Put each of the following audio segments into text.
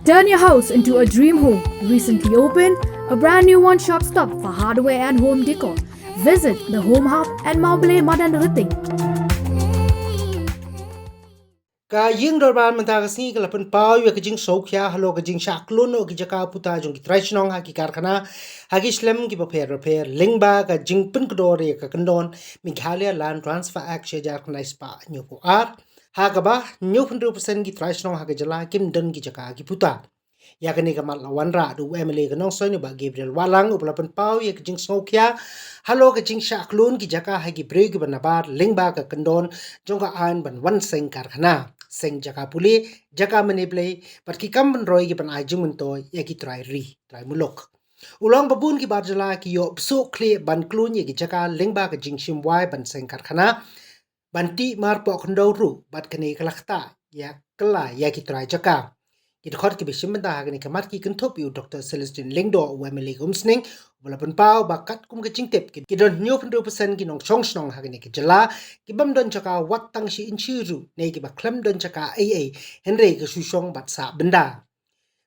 Turn your house into a dream home. Recently opened a brand new one-stop stop for hardware and home decor. Visit the Home Hub and Mauble Madan Riting. Ka ying dorban menta ka singi ka lapan pau ya ka jing sok ya halo ka jing shaklun o ki jaka puta jong ki Trai Shnong ha ki karkhana ha ki slem ki repair lingba ka jing pun kdor ya ka kandon Meghalaya Land Transfer Act shejar kana ispa nyu ko ar ha ka ba nyu 100% ki Trai Shnong ha ka jala kim dan ki jaka ki puta ya ka ni ka mat lawan ra du emily ka nong soy ba Gabriel walang up lapan pau ya ka jing sok ya halo ka jing shaklun ki jaka ha ki break ban nabar lingba ka kandon jong ka an ban wan seng karkhana seng jaka puli jaka maniplay pat ki kam ban roy ki ban ajung munto ya ki try mulok ulong babun ki barjala ki yo so clear ban klun ye ki jaka lingba ka jingshim wai ban seng karkhana banti mar po khondo ru bat kane kalakta ya kala ya ki try jaka ki khot ki bishim ban da ni kamat ki kunthop yu Dr. Celestine Lingdo wemeli gumsning wala pan pau bakat kum ka jingtep ki don nyu 100% ki nong shnong ha ni ki jala ki bam don chaka wat tang shi Inshi ru ne ki ba klam don chaka ai henry ka shu shong bat sa benda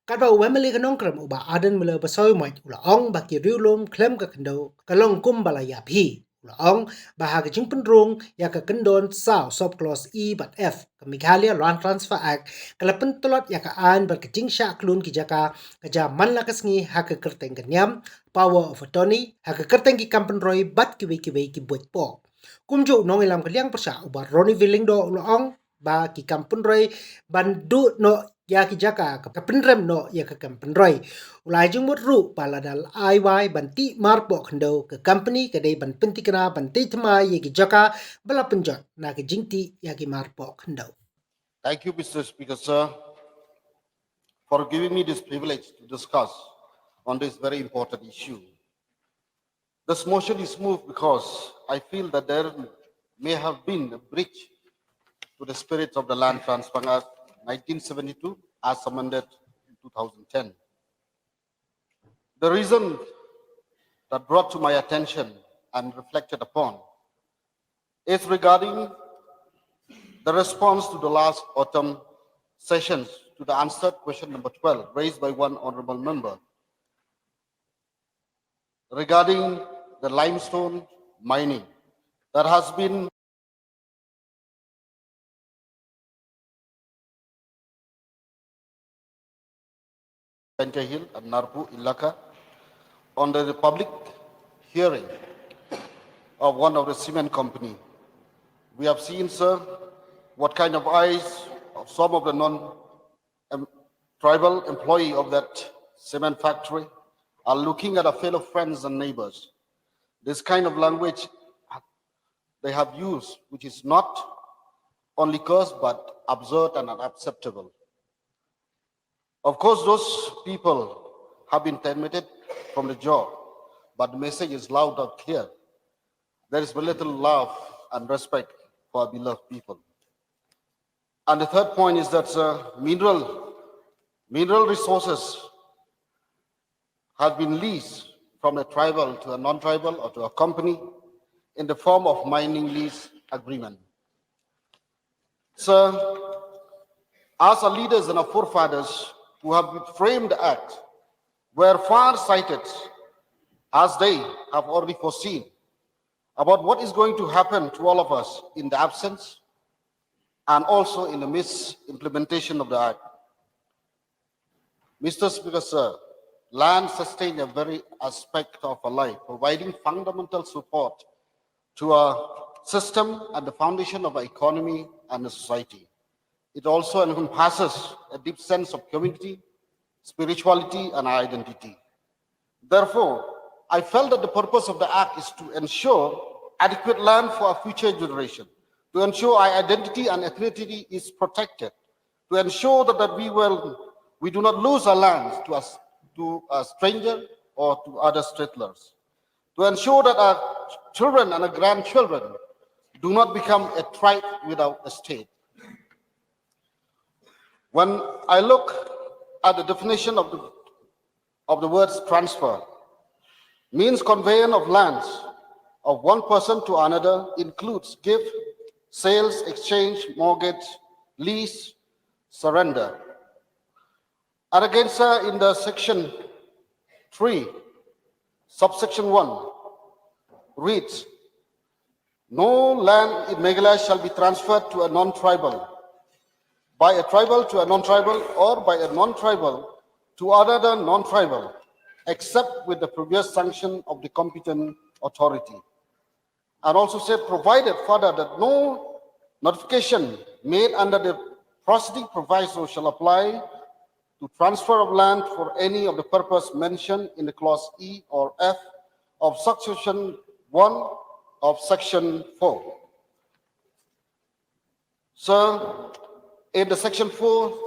kat ba wemeli ka nong kram ba adan mele ba soy mai ula ong ba ki riulom klam ka kendo ka long kum bala ya phi ula ong ba ha ka jing pen rong ya ka kendon sao sop clause e but f ka Meghalaya Land Transfer Act kala pen tolot ya ka an ba ka jing sha klun ki jaka ka ja man la ka sngi ha ka kerteng ka nyam power of attorney ha ka kerteng ki kampen roy bat ki ki buat po kumjo nong ilam ka liang persa ubar roni viling do ula ong ba ki kampen roy bandu no ya ki jaka ka penrem no ya ka kampenroi ulai jung mot ru paladal ai banti marpo khndo ka company ka dei ban penti kana banti thma ya ki jaka bala penjot na ka jingti ya ki marpo khndo. Thank you, Mr. Speaker, sir, for giving me this privilege to discuss on this very important issue. This motion is moved because I feel that there may have been a breach to the spirit of the Land Transfer Act 1972 as amended in 2010. The reason that brought to my attention and reflected upon is regarding the response to the last autumn sessions to the answered question number 12 raised by one honorable member regarding the limestone mining that has been Jaintia Hill and Narpu Ilaka on the public hearing of one of the cement company. We have seen, sir, what kind of eyes of some of the non-tribal employee of that cement factory are looking at our fellow friends and neighbors. This kind of language they have used, which is not only cursed but absurd and unacceptable. Of course, those people have been terminated from the job, but the message is loud and clear. There is very little love and respect for our beloved people. And the third point is that mineral resources have been leased from a tribal to a non-tribal or to a company in the form of mining lease agreement. Sir, as our leaders and our forefathers who have framed the act were far-sighted as they have already foreseen about what is going to happen to all of us in the absence and also in the misimplementation of the act. Mr. Speaker, sir, land sustains a very aspect of our life, providing fundamental support to our system and the foundation of our economy and the society. It also encompasses a deep sense of community, spirituality, and identity. Therefore, I felt that the purpose of the act is to ensure adequate land for our future generation, to ensure our identity and ethnicity is protected, to ensure that we do not lose our lands to a stranger or to other settlers, to ensure that our children and our grandchildren do not become a tribe without a state. When I look at the definition of the words transfer, means conveyance of lands of one person to another includes gift, sales, exchange, mortgage, lease, surrender. And again, sir, in the section 3, subsection 1, reads, no land in Meghalaya shall be transferred to a non-tribal, by a tribal to a non-tribal, or by a non-tribal to another non-tribal, except with the previous sanction of the competent authority. And also said, provided further that no notification made under the proceeding proviso shall apply to transfer of land for any of the purpose mentioned in the clause E or F of subsection 1 of section 4. So, in the section 4,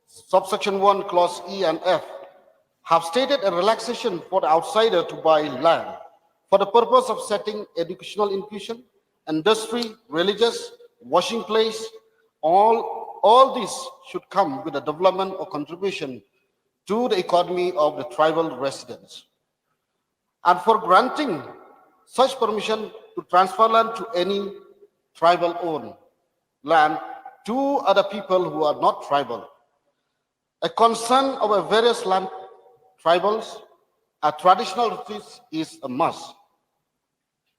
subsection 1, clause E and F, have stated a relaxation for the outsider to buy land for the purpose of setting educational inclusion, industry, religious, washing place. All these should come with a development or contribution to the economy of the tribal residents. And for granting such permission to transfer land to any tribal owned land to other people who are not tribal. A concern of various land tribals, a traditional retreat is a must.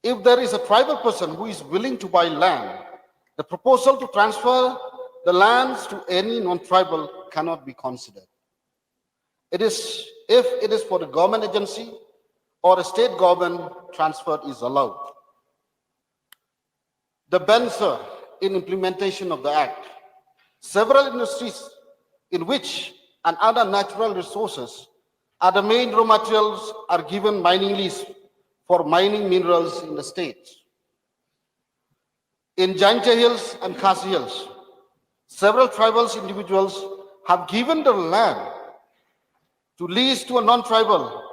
If there is a tribal person who is willing to buy land, the proposal to transfer the lands to any non-tribal cannot be considered. It is if it is for the government agency or a state government, transfer is allowed. The benefit in implementation of the Act, several industries in which and other natural resources are the main raw materials are given mining lease for mining minerals in the state. In Jaintia Hills and Khasi Hills, several tribal individuals have given their land to lease to a non-tribal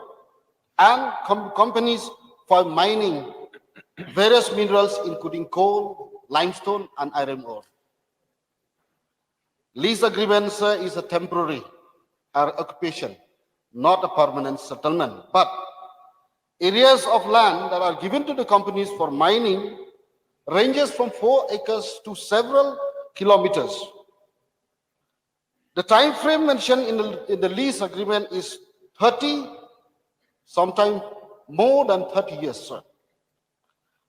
and companies for mining various minerals including coal, limestone and iron ore. Lease agreements is a temporary occupation, not a permanent settlement, but areas of land that are given to the companies for mining ranges from 4 acres to several kilometers. The time frame mentioned in the lease agreement is 30, sometimes more than 30 years, sir.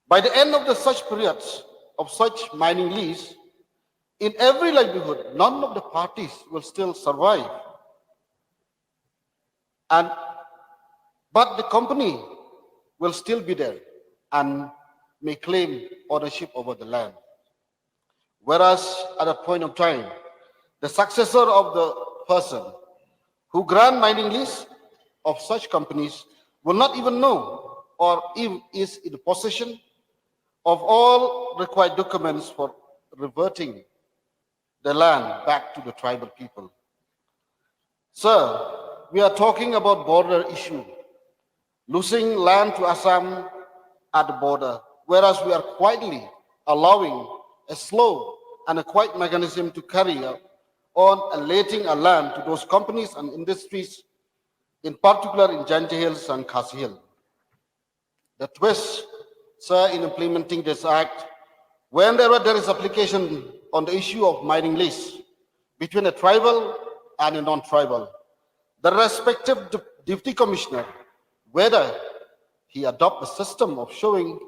By the end of such periods of such mining lease, in every livelihood, none of the parties will still survive. But the company will still be there and may claim ownership over the land. Whereas at a point of time, the successor of the person who grant mining lease of such companies will not even know or even is in possession of all required documents for reverting the land back to the tribal people. Sir, we are talking about border issue, losing land to Assam at the border, whereas we are quietly allowing a slow and a quiet mechanism to carry on and letting a land to those companies and industries, in particular in Jaintia Hills and Khasi Hill. The twist, sir, in implementing this act, whenever there is application on the issue of mining lease between a tribal and a non-tribal, the respective deputy commissioner, whether he adopt a system of showing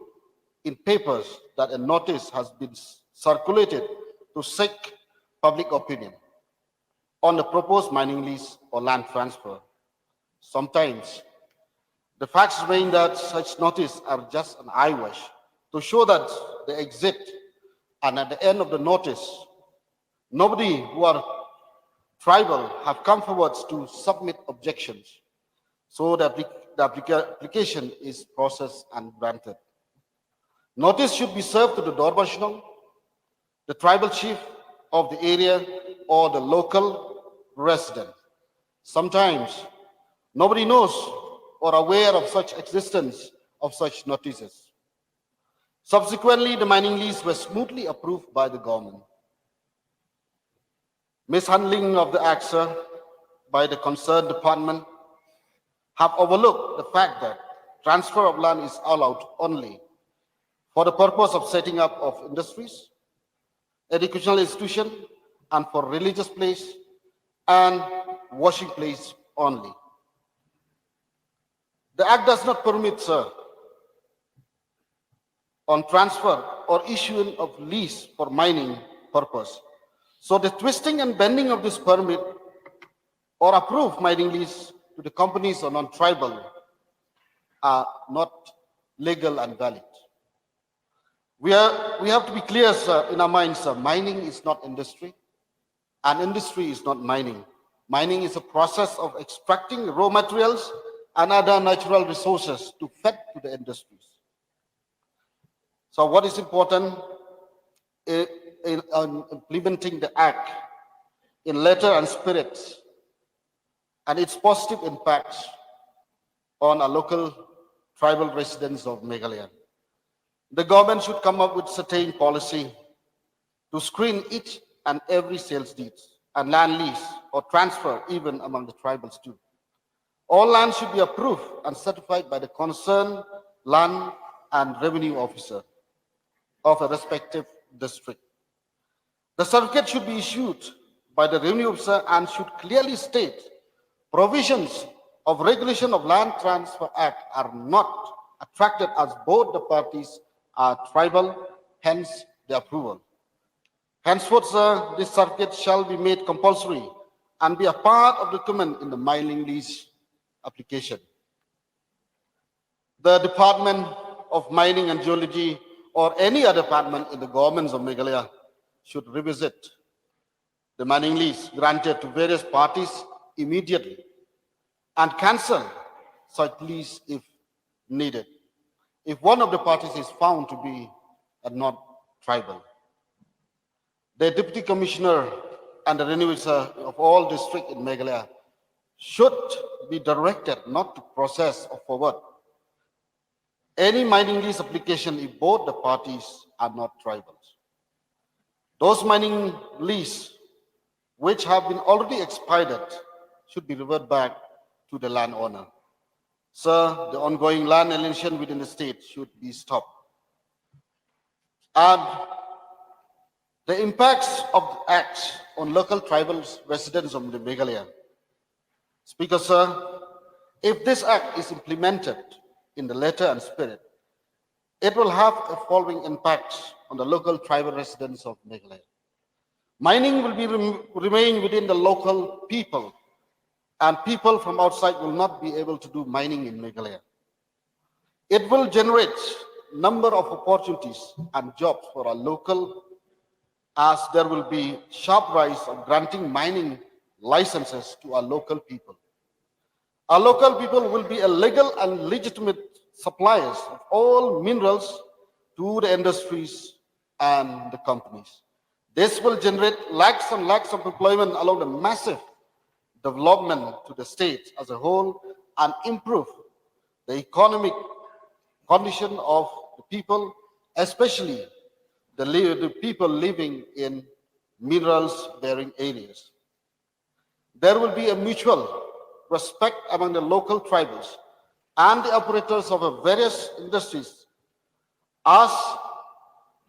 in papers that a notice has been circulated to seek public opinion on the proposed mining lease or land transfer. Sometimes the facts remain that such notices are just an eyewash to show that they exist, and at the end of the notice, nobody who are tribal have come forward to submit objections. So the application is processed and granted. Notice should be served to the Dorban Shnong, the tribal chief of the area, or the local resident. Sometimes nobody knows or aware of such existence of such notices. Subsequently, the mining lease was smoothly approved by the government. Mishandling of the act, sir, by the concerned department have overlooked the fact that transfer of land is allowed only for the purpose of setting up of industries, educational institution, and for religious place, and washing place only. The Act does not permit, sir, on transfer or issuing of lease for mining purpose. So the twisting and bending of this permit or approved mining lease to the companies or non-tribal are not legal and valid. We have to be clear, sir, in our minds, sir, mining is not industry, and industry is not mining. Mining is a process of extracting raw materials and other natural resources to feed to the industries. So what is important in implementing the Act in letter and spirit and its positive impacts on our local tribal residents of Meghalaya. The government should come up with certain policy to screen each and every sales deeds and land lease or transfer even among the tribals too. All land should be approved and certified by the concerned land and revenue officer of a respective district. The certificate should be issued by the revenue officer and should clearly state provisions of Regulation of Land Transfer Act are not attracted as both the parties are tribal, hence the approval. Henceforth, sir, this certificate shall be made compulsory and be a part of the document in the mining lease application. The Department of Mining and Geology or any other department in the governments of Meghalaya should revisit the mining lease granted to various parties immediately and cancel such lease if needed, if one of the parties is found to be not tribal. The Deputy Commissioner and the Revenue Officer of all districts in Meghalaya should be directed not to process or forward any mining lease application if both the parties are not tribals. Those mining lease which have been already expired should be reverted back to the landowner. Sir, the ongoing land alienation within the state should be stopped. And the impacts of the Act on local tribal residents of the Meghalaya. Speaker, sir, if this Act is implemented in the letter and spirit, it will have a following impact on the local tribal residents of Meghalaya. Mining will be remain within the local people, and people from outside will not be able to do mining in Meghalaya. It will generate number of opportunities and jobs for our local, as there will be sharp rise of granting mining licenses to our local people. Our local people will be a legal and legitimate suppliers of all minerals to the industries and the companies. This will generate lakhs and lakhs of employment along the massive development to the state as a whole and improve the economic condition of the people, especially the people living in minerals-bearing areas. There will be a mutual respect among the local tribals and the operators of the various industries, as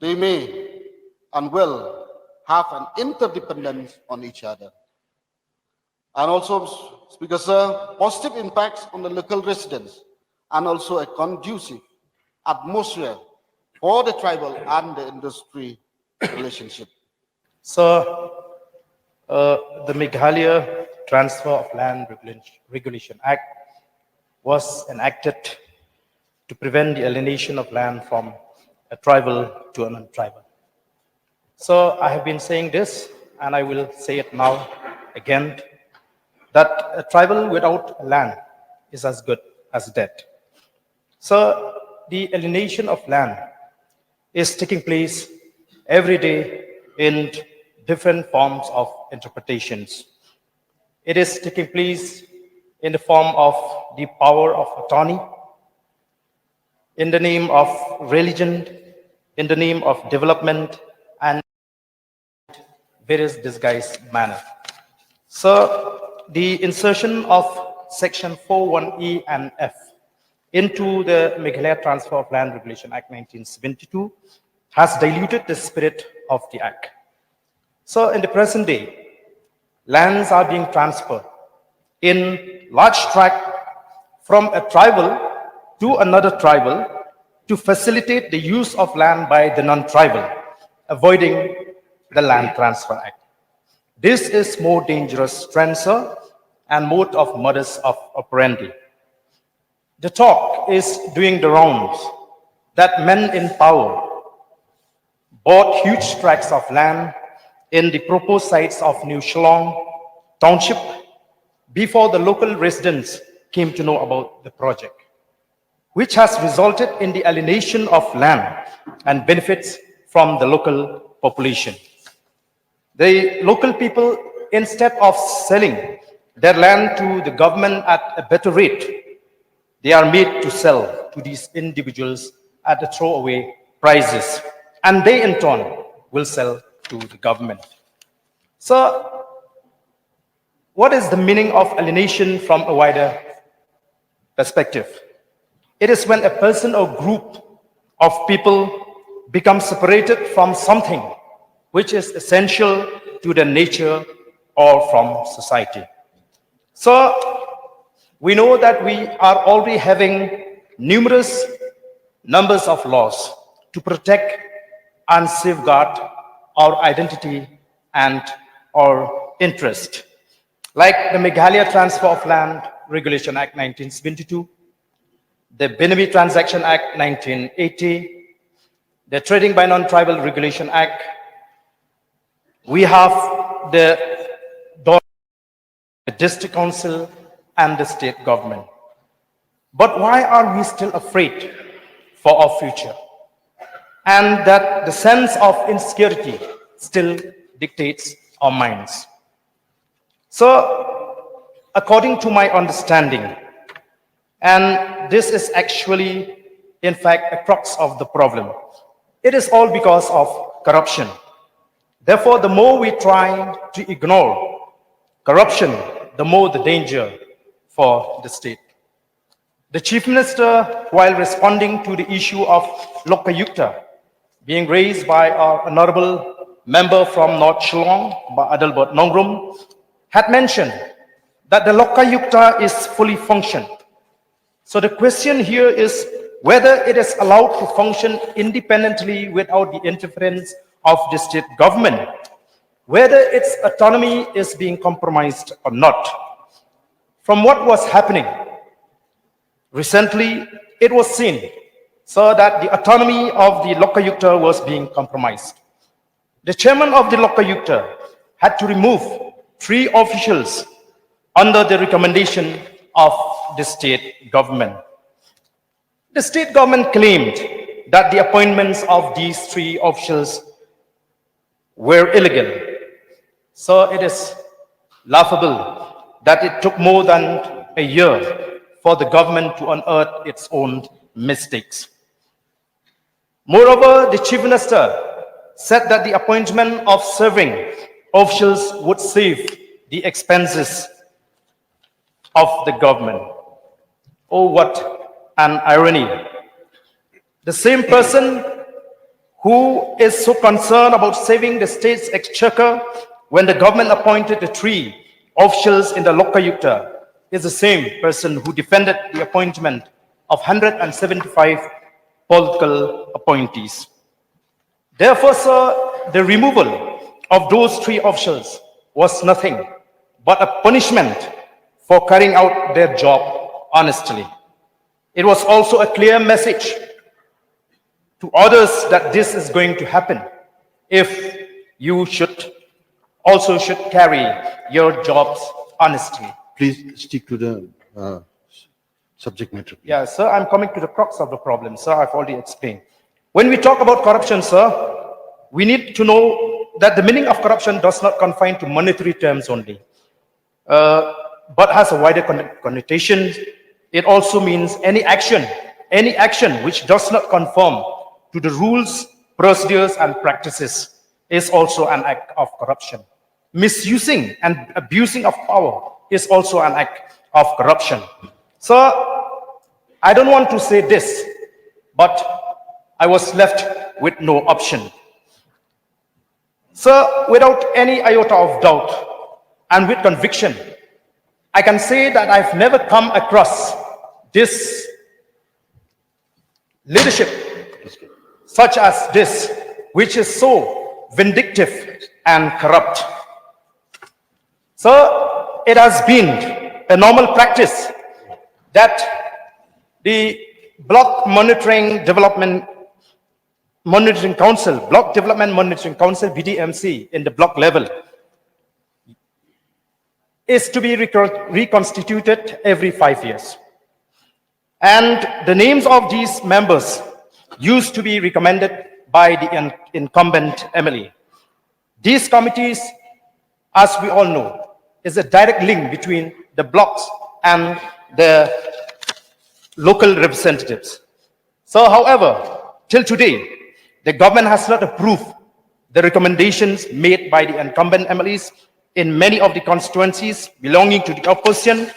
they may and will have an interdependence on each other. And also, Speaker Sir, positive impacts on the local residents and also a conducive atmosphere for the tribal and the industry relationship. So, the Meghalaya Transfer of Land Regulation Act was enacted to prevent the alienation of land from a tribal to a non-tribal. So I have been saying this, and I will say it now again, that a tribal without land is as good as dead. So the alienation of land is taking place every day in different forms of interpretations. It is taking place in the form of the power of attorney, in the name of religion, in the name of development, and various disguised manner. So the insertion of section 41E and F into the Meghalaya Transfer of Land Regulation Act 1972 has diluted the spirit of the act. So in the present day, lands are being transferred in large tract from a tribal to another tribal to facilitate the use of land by the non-tribal, avoiding the Land Transfer Act. This is more dangerous transfer and mode of modus operandi. The talk is doing the rounds that men in power bought huge tracts of land in the proposed sites of New Shillong Township before the local residents came to know about the project, which has resulted in the alienation of land and benefits from the local population. The local people, instead of selling their land to the government at a better rate, they are made to sell to these individuals at the throwaway prices, and they in turn will sell to the government. So, what is the meaning of alienation from a wider perspective? It is when a person or group of people becomes separated from something which is essential to the nature or from society. So, we know that we are already having numerous numbers of laws to protect and safeguard our identity and our interest, like the Meghalaya Transfer of Land Regulation Act 1972, the Benami Transaction Act 1980, the Trading by Non-Tribal Regulation Act. We have the district council and the state government. But why are we still afraid for our future? And that the sense of insecurity still dictates our minds. So, according to my understanding, and this is actually, in fact, a crux of the problem, it is all because of corruption. Therefore, the more we try to ignore corruption, the more the danger for the state. The Chief Minister, while responding to the issue of Lokayukta being raised by our honorable member from North Shillong, Adalbert Nongrum, had mentioned that the Lokayukta is fully functioned. So the question here is whether it is allowed to function independently without the interference of the state government, whether its autonomy is being compromised or not. From what was happening recently, it was seen so that the autonomy of the Lokayukta was being compromised. The chairman of the Lokayukta had to remove 3 officials under the recommendation of the state government. The state government claimed that the appointments of these 3 officials were illegal. So it is laughable that it took more than a year for the government to unearth its own mistakes. Moreover, the Chief Minister said that the appointment of serving officials would save the expenses of the government. Oh, what an irony. The same person who is so concerned about saving the state's exchequer when the government appointed the 3 officials in the Lokayukta is the same person who defended the appointment of 175 political appointees. Therefore, sir, the removal of those 3 officials was nothing but a punishment for carrying out their job honestly. It was also a clear message to others that this is going to happen if you should carry your jobs honestly. Please stick to the subject matter. Yeah, sir, I'm coming to the crux of the problem, sir. I've already explained. When we talk about corruption, sir, we need to know that the meaning of corruption does not confine to monetary terms only, but has a wider connotation. It also means any action which does not conform to the rules, procedures, and practices is also an act of corruption. Misusing and abusing of power is also an act of corruption. So, I don't want to say this, but I was left with no option. So, without any iota of doubt and with conviction, I can say that I've never come across this leadership such as this, which is so vindictive and corrupt. So it has been a normal practice that the Block Monitoring Development Monitoring Council, Block Development Monitoring Council, BDMC, in the block level, is to be reconstituted every 5 years. And the names of these members used to be recommended by the incumbent MLA. These committees, as we all know, is a direct link between the blocks and the local representatives. So, however, till today, the government has not approved the recommendations made by the incumbent MLAs in many of the constituencies belonging to the opposition,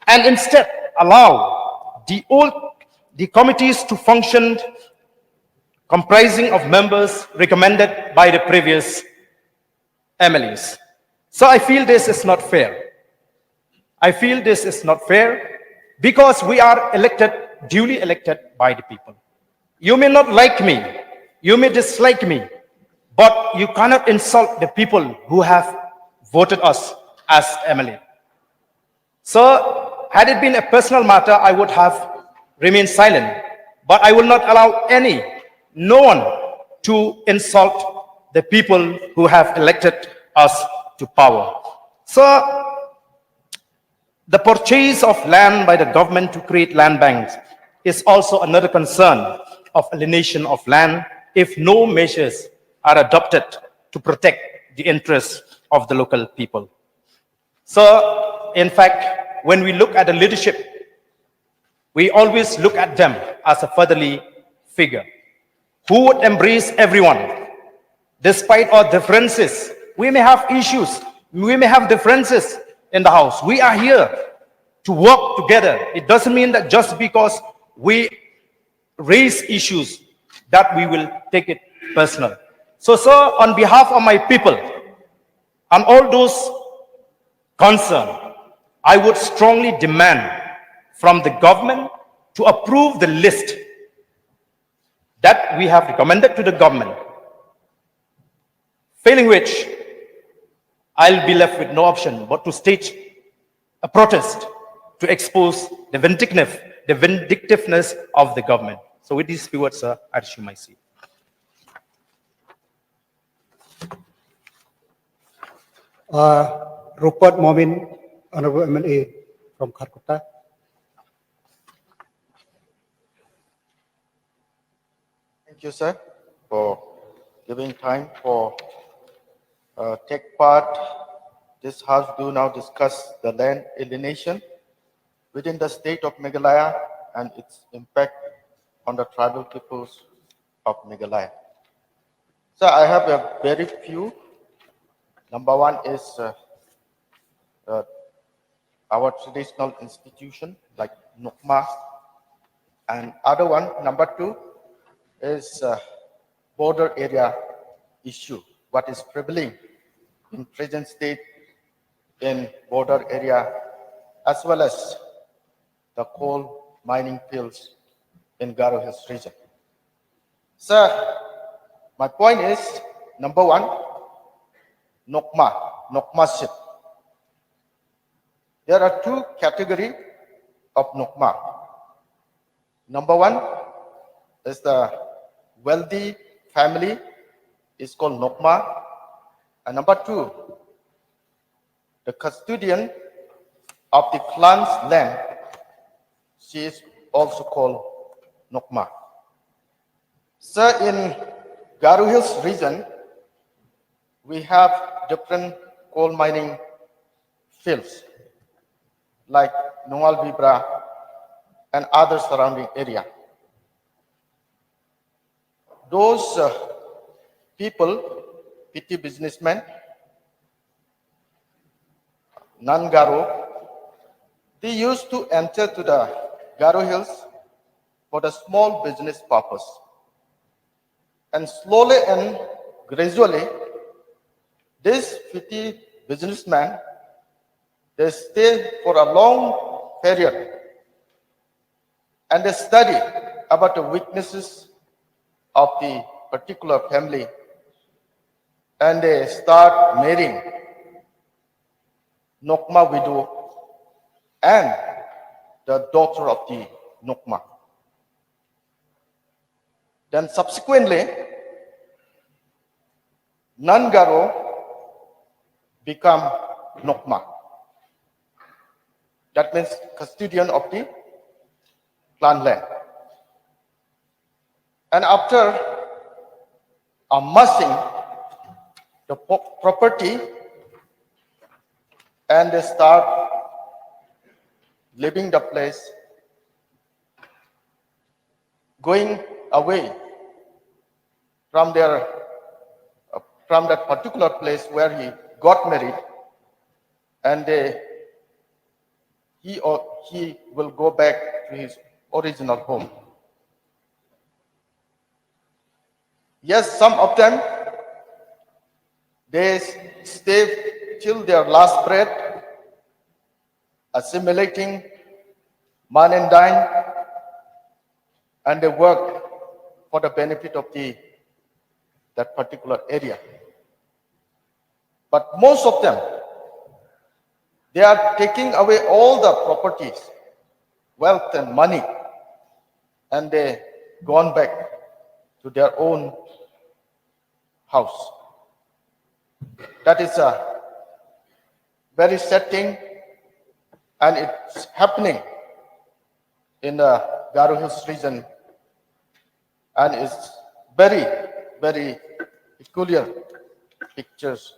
and instead allow the committees to function comprising of members recommended by the previous MLAs. So I feel this is not fair. I feel this is not fair because we are elected, duly elected by the people. You may not like me, you may dislike me, but you cannot insult the people who have voted us as MLA. So, had it been a personal matter, I would have remained silent. But I will not allow no one to insult the people who have elected us to power. So, the purchase of land by the government to create land banks is also another concern of alienation of land if no measures are adopted to protect the interests of the local people. So, in fact, when we look at the leadership, we always look at them as a fatherly figure who would embrace everyone. Despite our differences, we may have issues, we may have differences in the house. We are here to work together. It doesn't mean that just because we raise issues that we will take it personal. So, on behalf of my people and all those concerned, I would strongly demand from the government to approve the list that we have recommended to the government, failing which I'll be left with no option but to stage a protest to expose the vindictiveness of the government. So with these few words, sir, I resume my seat. Rupert Momin, Honorable MLA from Kharkota. Thank you, sir, for giving time for take part. This House do now discuss the land alienation within the state of Meghalaya and its impact on the tribal peoples of Meghalaya. So I have a very few. Number one is our traditional institution like Nukma, and other one, number two, is border area issue. What is prevailing in present state in border area, as well as the coal mining fields in Garo Hills region. So my point is, number one, Nokma ship. There are two categories of Nokma. Number one is the wealthy family is called Nokma. And number two, the custodian of the clan's land, she is also called Nokma. So in Garo Hills region, we have different coal mining fields like Nungal Bibra and other surrounding area. Those people, petty businessmen, non-Garo, they used to enter to the Garo Hills for the small business purpose. And slowly and gradually, this petty businessman They stay for a long period and they study about the weaknesses of the particular family and they start marrying Nokma widow and the daughter of the Nokma. Then subsequently, non-Garo become Nokma. That means custodian of the clan land. And after amassing the property and they start leaving the place, going away from from that particular place where he got married, and he will go back to his original home. Yes, some of them, they stay till their last breath, assimilating, man and dine, and they work for the benefit of that particular area. But most of them, they are taking away all the properties, wealth and money, and they gone back to their own house. That is a very sad thing, and it's happening in the Garo Hills region, and it's very, very peculiar pictures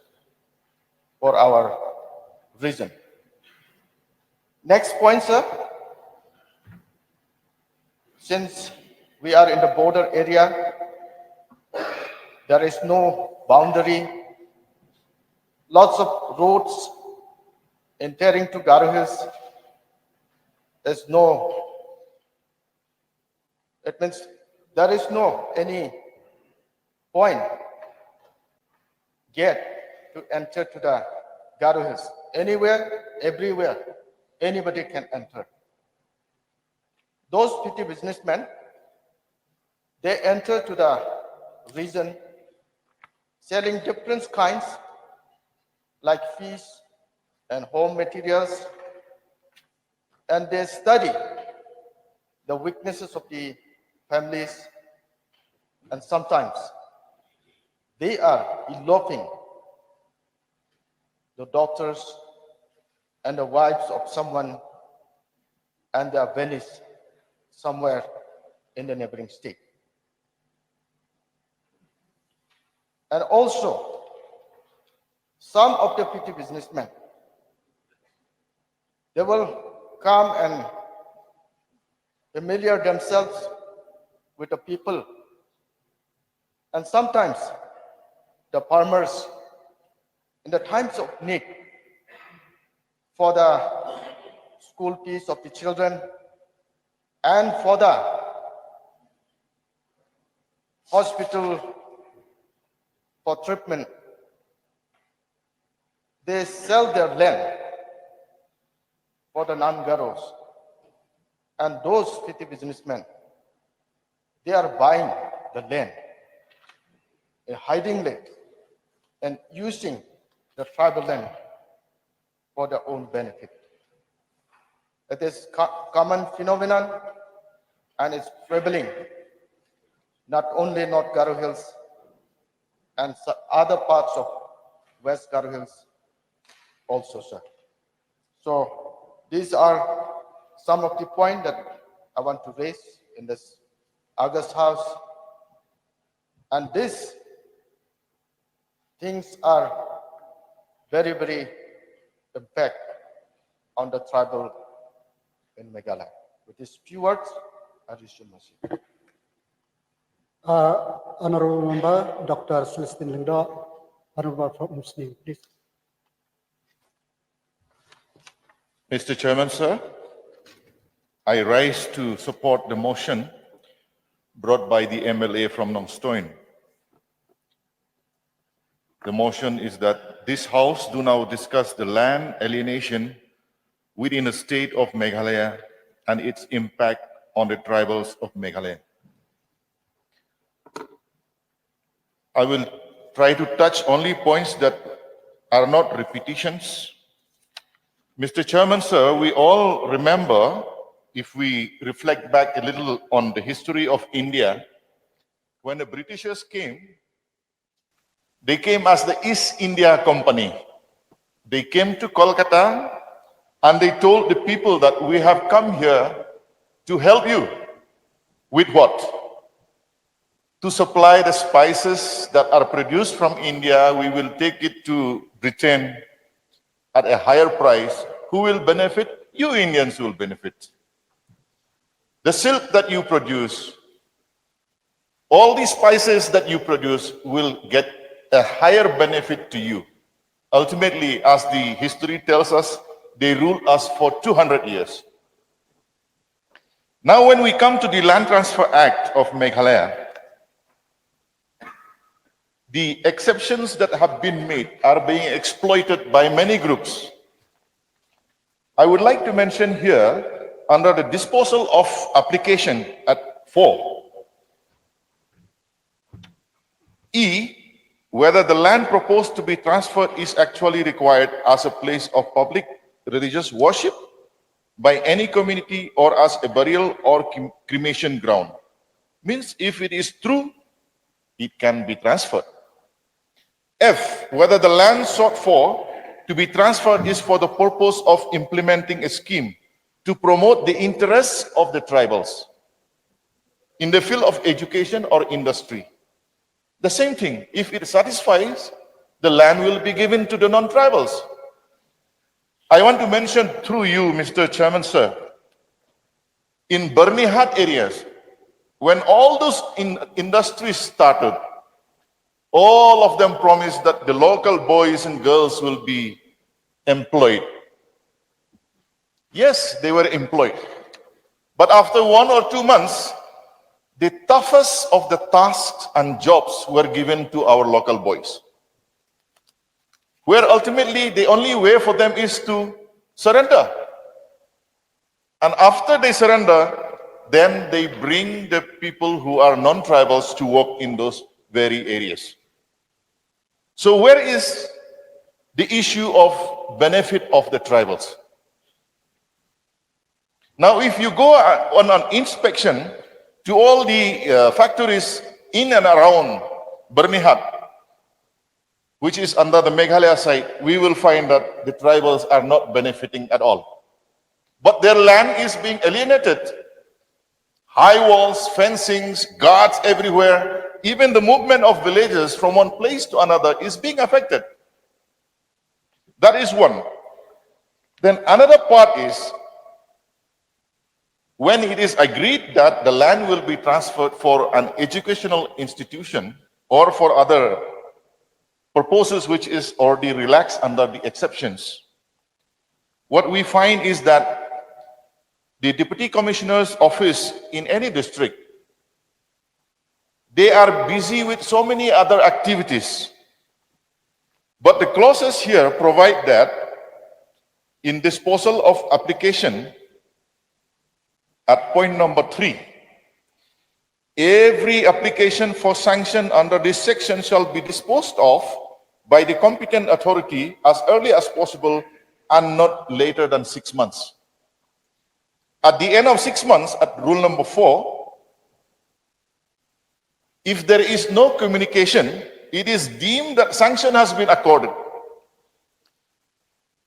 for our region. Next point, sir. Since we are in the border area, there is no boundary. Lots of roads entering to Garo Hills. There's no, it means there is no any point gate to enter to the Garo Hills. Anywhere, everywhere, anybody can enter. Those petty businessmen, they enter to the region selling different kinds like fish and home materials, and they study the weaknesses of the families, and sometimes they are eloping the daughters and the wives of someone, and they are vanished somewhere in the neighboring state. And also, some of the petty businessmen, they will come and familiar themselves with the people, and sometimes the farmers in the times of need for the school fees of the children and for the hospital for treatment, they sell their land for the non-Garos. And those petty businessmen, they are buying the land, hiding it, and using the tribal land for their own benefit. It is common phenomenon, and it's prevalent not only North Garo Hills and other parts of West Garo Hills also, sir. So these are some of the points that I want to raise in this August House. And these things are very, very impact on the tribal in Meghalaya. With these few words, I resume my seat. Honorable Member Dr. Celestine Lingdo, Honorable from Shnong, please. Mr. Chairman, sir, I rise to support the motion brought by the MLA from Nong Stoin. The motion is that this House do now discuss the land alienation within the state of Meghalaya and its impact on the tribals of Meghalaya. I will try to touch only points that are not repetitions. Mr. Chairman, sir, we all remember, if we reflect back a little on the history of India, when the Britishers came, they came as the East India Company. They came to Kolkata and they told the people that we have come here to help you with what? To supply the spices that are produced from India. We will take it to Britain at a higher price. Who will benefit? You Indians will benefit. The silk that you produce, all these spices that you produce will get a higher benefit to you. Ultimately, as the history tells us, they ruled us for 200 years. Now, when we come to the Land Transfer Act of Meghalaya, the exceptions that have been made are being exploited by many groups. I would like to mention here, under the disposal of application at 4E, whether the land proposed to be transferred is actually required as a place of public religious worship by any community or as a burial or cremation ground. Means if it is true, it can be transferred. F, whether the land sought for to be transferred is for the purpose of implementing a scheme to promote the interests of the tribals in the field of education or industry. The same thing, if it satisfies, the land will be given to the non-tribals. I want to mention through you, Mr. Chairman, sir, in Bernihat areas, when all those industries started, all of them promised that the local boys and girls will be employed. Yes, they were employed. But after 1 or 2 months, the toughest of the tasks and jobs were given to our local boys, where ultimately the only way for them is to surrender. And after they surrender, then they bring the people who are non-tribals to work in those very areas. So where is the issue of benefit of the tribals? Now, if you go on an inspection to all the factories in and around Bernihat, which is under the Meghalaya side, we will find that the tribals are not benefiting at all. But their land is being alienated. High walls, fencings, guards everywhere. Even the movement of villagers from one place to another is being affected. That is one. Then another part is, when it is agreed that the land will be transferred for an educational institution or for other purposes which is already relaxed under the exceptions, what we find is that the Deputy Commissioner's office in any district, they are busy with so many other activities. But the clauses here provide that in disposal of application, at point number 3, every application for sanction under this section shall be disposed of by the competent authority as early as possible and not later than 6 months. At the end of 6 months, at rule number 4, if there is no communication, it is deemed that sanction has been accorded.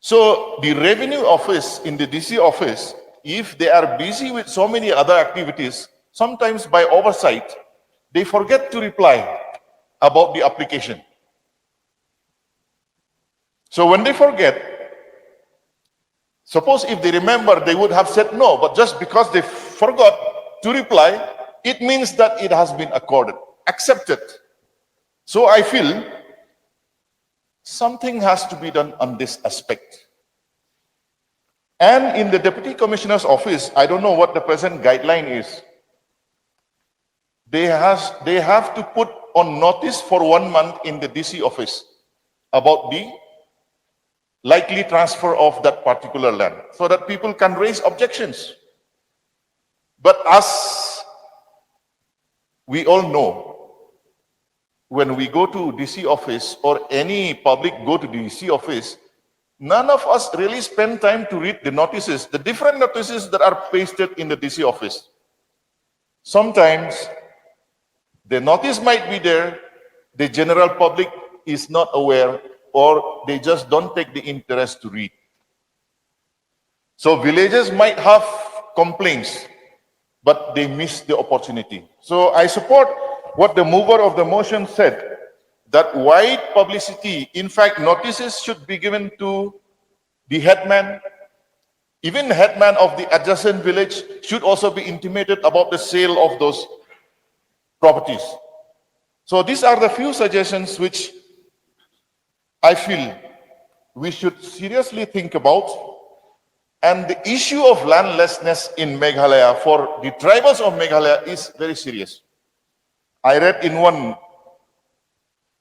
So the revenue office in the DC office, if they are busy with so many other activities, sometimes by oversight, they forget to reply about the application. So when they forget, suppose if they remember, they would have said no, but just because they forgot to reply, it means that it has been accorded, accepted. So I feel something has to be done on this aspect. And in the Deputy Commissioner's office, I don't know what the present guideline is. They have to put on notice for 1 month in the DC office about the likely transfer of that particular land so that people can raise objections. But as we all know, when we go to DC office or any public go to DC office, none of us really spend time to read the notices, the different notices that are pasted in the DC office. Sometimes the notice might be there, the general public is not aware, or they just don't take the interest to read. So villagers might have complaints, but they miss the opportunity. So I support what the mover of the motion said, that wide publicity, in fact, notices should be given to the headman. Even the headman of the adjacent village should also be intimated about the sale of those properties. So these are the few suggestions which I feel we should seriously think about. And the issue of landlessness in Meghalaya for the tribals of Meghalaya is very serious. I read in one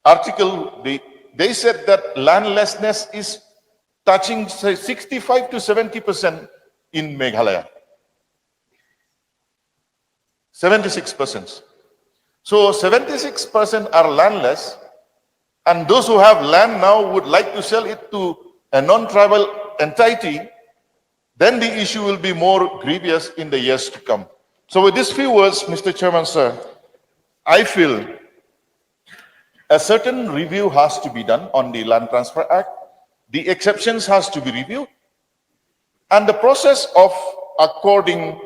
article, they said that landlessness is touching 65 to 70% in Meghalaya. 76%. So 76% are landless, and those who have land now would like to sell it to a non-tribal entity, then the issue will be more grievous in the years to come. So with these few words, Mr. Chairman, sir, I feel a certain review has to be done on the Land Transfer Act. The exceptions has to be reviewed, and the process of according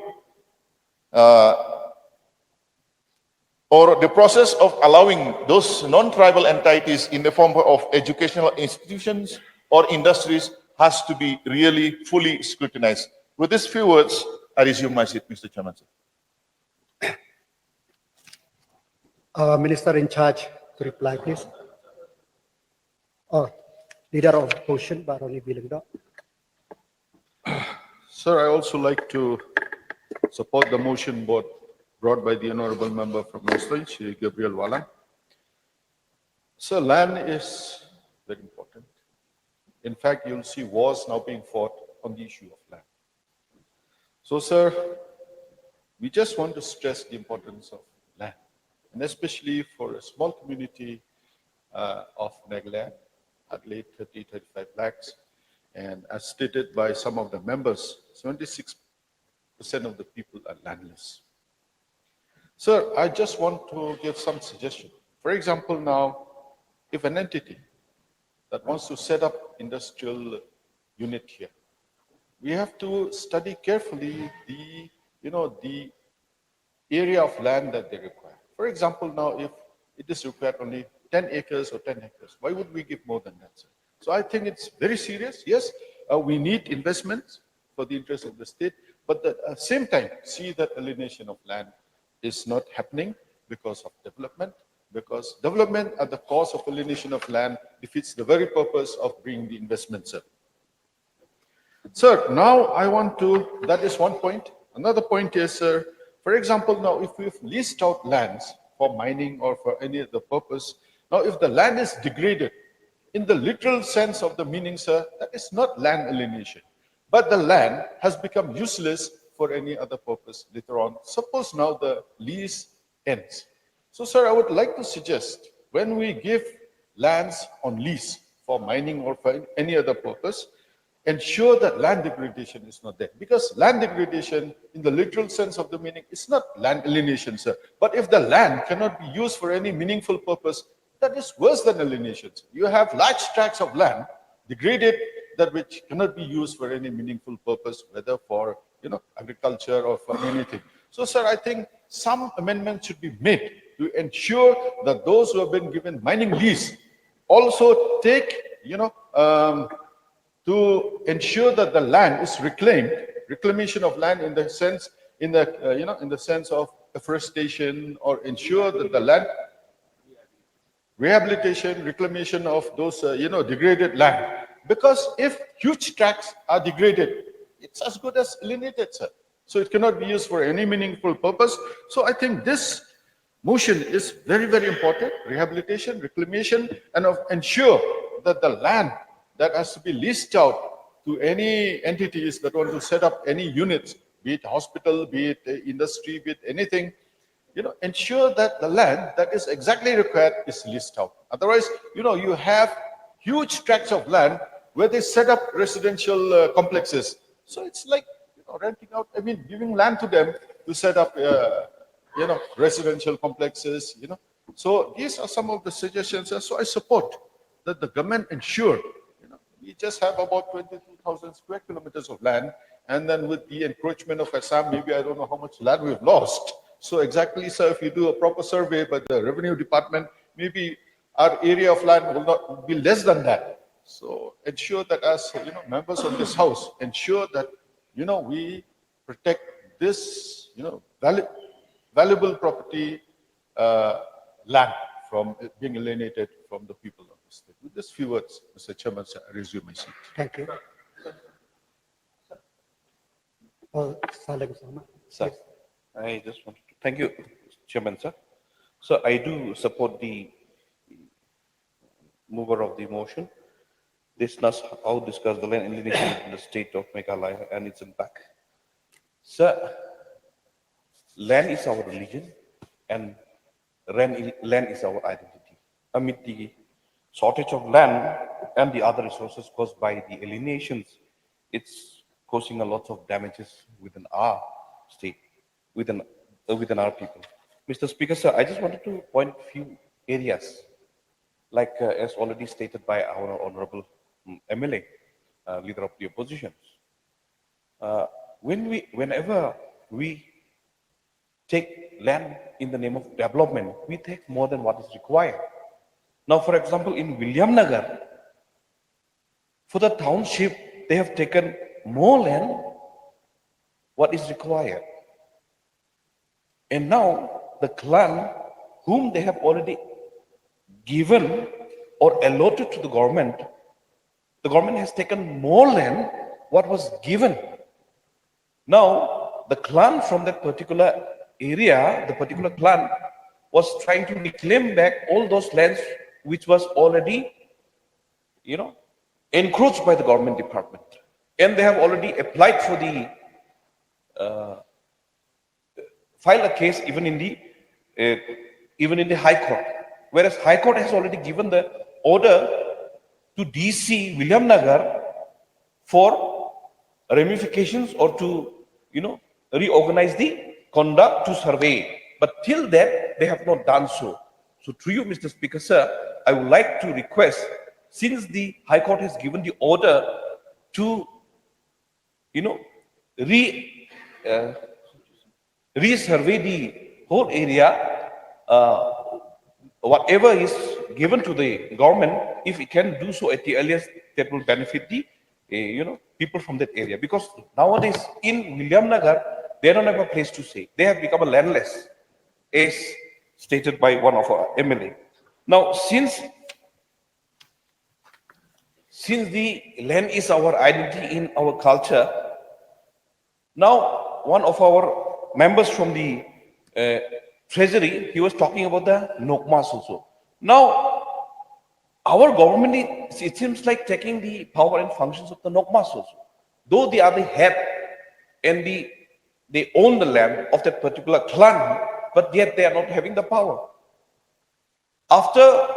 or the process of allowing those non-tribal entities in the form of educational institutions or industries has to be really fully scrutinized. With these few words, I resume my seat, Mr. Chairman. Minister in charge to reply, please. Leader of opposition, Baroni Bilingdo. Sir, I also like to support the motion brought by the honorable member from Nostal, Shri Gabriel Walang. Sir, land is very important. In fact, you'll see wars now being fought on the issue of land. So, sir, we just want to stress the importance of land, and especially for a small community of Meghalaya, at least 35 lakhs. And as stated by some of the members, 76% of the people are landless. Sir, I just want to give some suggestion. For example, now, if an entity that wants to set up industrial unit here, we have to study carefully the area of land that they require. For example, now, if it is required only 10 acres or 10 hectares, why would we give more than that, sir? So I think it's very serious. Yes, we need investments for the interest of the state, but at the same time, see that alienation of land is not happening because of development, because development at the cost of alienation of land defeats the very purpose of bringing the investment, sir. Sir, now I want to, that is one point. Another point is, sir, for example, now if we've leased out lands for mining or for any other purpose, now if the land is degraded, in the literal sense of the meaning, sir, that is not land alienation, but the land has become useless for any other purpose later on. Suppose now the lease ends. So, sir, I would like to suggest when we give lands on lease for mining or for any other purpose, ensure that land degradation is not there. Because land degradation, in the literal sense of the meaning, is not land alienation, sir. But if the land cannot be used for any meaningful purpose, that is worse than alienation. You have large tracts of land degraded that which cannot be used for any meaningful purpose, whether for agriculture or for anything. So, sir, I think some amendments should be made to ensure that those who have been given mining lease also take, to ensure that the land is reclaimed, reclamation of land in the sense, in the sense of afforestation, or ensure that the land rehabilitation, reclamation of those, degraded land. Because if huge tracts are degraded, it's as good as alienated, sir. So it cannot be used for any meaningful purpose. So I think this motion is very, very important. Rehabilitation, reclamation, and ensure that the land that has to be leased out to any entities that want to set up any units, be it hospital, be it industry, be it anything, ensure that the land that is exactly required is leased out. Otherwise, you have huge tracts of land where they set up residential complexes. So it's like, renting out, giving land to them to set up, residential complexes, So these are some of the suggestions. And so I support that the government ensure, we just have about 22,000 square kilometers of land. And then with the encroachment of Assam, maybe I don't know how much land we've lost. So exactly, sir, if you do a proper survey by the revenue department, maybe our area of land will not be less than that. So ensure that as members of this house, ensure that we protect this valuable property land from being alienated from the people of the state. With these few words, Mr. Chairman, sir, I resume my seat. Thank you. Sir, I just want to thank you, Chairman, sir. So I do support the mover of the motion. This must how discuss the land alienation in the state of Meghalaya and its impact. Sir, land is our religion and land is our identity. Amid the shortage of land and the other resources caused by the alienations, it's causing a lot of damages within our state, within our people. Mr. Speaker, sir, I just wanted to point a few areas, like as already stated by our honorable MLA, leader of the opposition. Whenever we take land in the name of development, we take more than what is required. Now, for example, in Williamnagar, for the township, they have taken more land what is required. And now the clan whom they have already given or allotted to the government has taken more land what was given. Now the clan from that particular area, the particular clan was trying to reclaim back all those lands which was already, encroached by the government department. And they have already applied for the, filed a case even in the High Court. Whereas High Court has already given the order to DC Williamnagar for ramifications or to, reorganize the conduct to survey. But till that, they have not done so. So through you, Mr. Speaker, sir, I would like to request, since the High Court has given the order to, resurvey the whole area, whatever is given to the government, if it can do so at the earliest, that will benefit the, people from that area. Because nowadays in Williamnagar, they don't have a place to stay. They have become a landless, as stated by one of our MLA. Now, since the land is our identity in our culture, now one of our members from the treasury, he was talking about the Nokmas also. Now, our government, it seems like taking the power and functions of the Nokmas also. Though they are the head and they own the land of that particular clan, but yet they are not having the power. After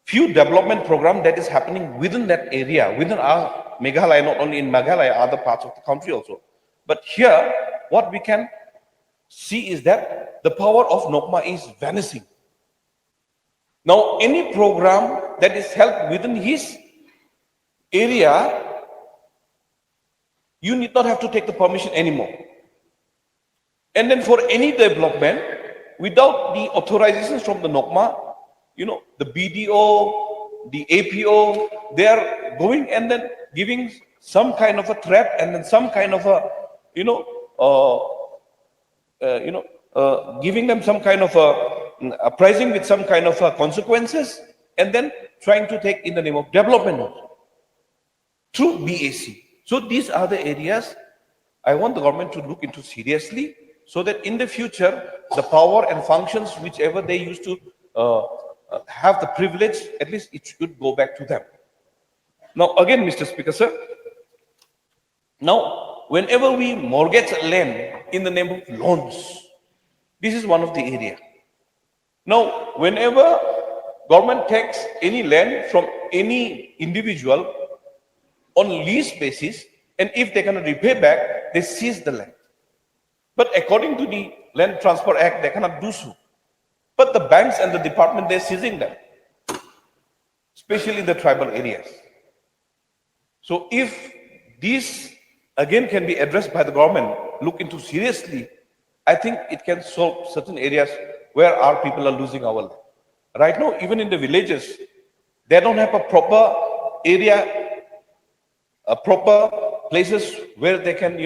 few development program that is happening within that area, within our Meghalaya, not only in Meghalaya, other parts of the country also. But here, what we can see is that the power of Nokma is vanishing. Now, any program that is held within his area, you need not have to take the permission anymore. And then for any development, without the authorizations from the Nokma, the BDO, the APO, they are going and then giving some kind of a trap and then some kind of a, giving them some kind of a pricing with some kind of consequences, and then trying to take in the name of development through BAC. So these are the areas I want the government to look into seriously, so that in the future, the power and functions, whichever they used to have the privilege, at least it should go back to them. Now, again, Mr. Speaker, sir, now, whenever we mortgage land in the name of loans, this is one of the area. Now, whenever government takes any land from any individual on lease basis, and if they cannot repay back, they seize the land. But according to the Land Transfer Act, they cannot do so. But the banks and the department, they're seizing them, especially in the tribal areas. So if this again can be addressed by the government, look into seriously, I think it can solve certain areas where our people are losing our land. Right now, even in the villages, they don't have a proper area, a proper places where they can,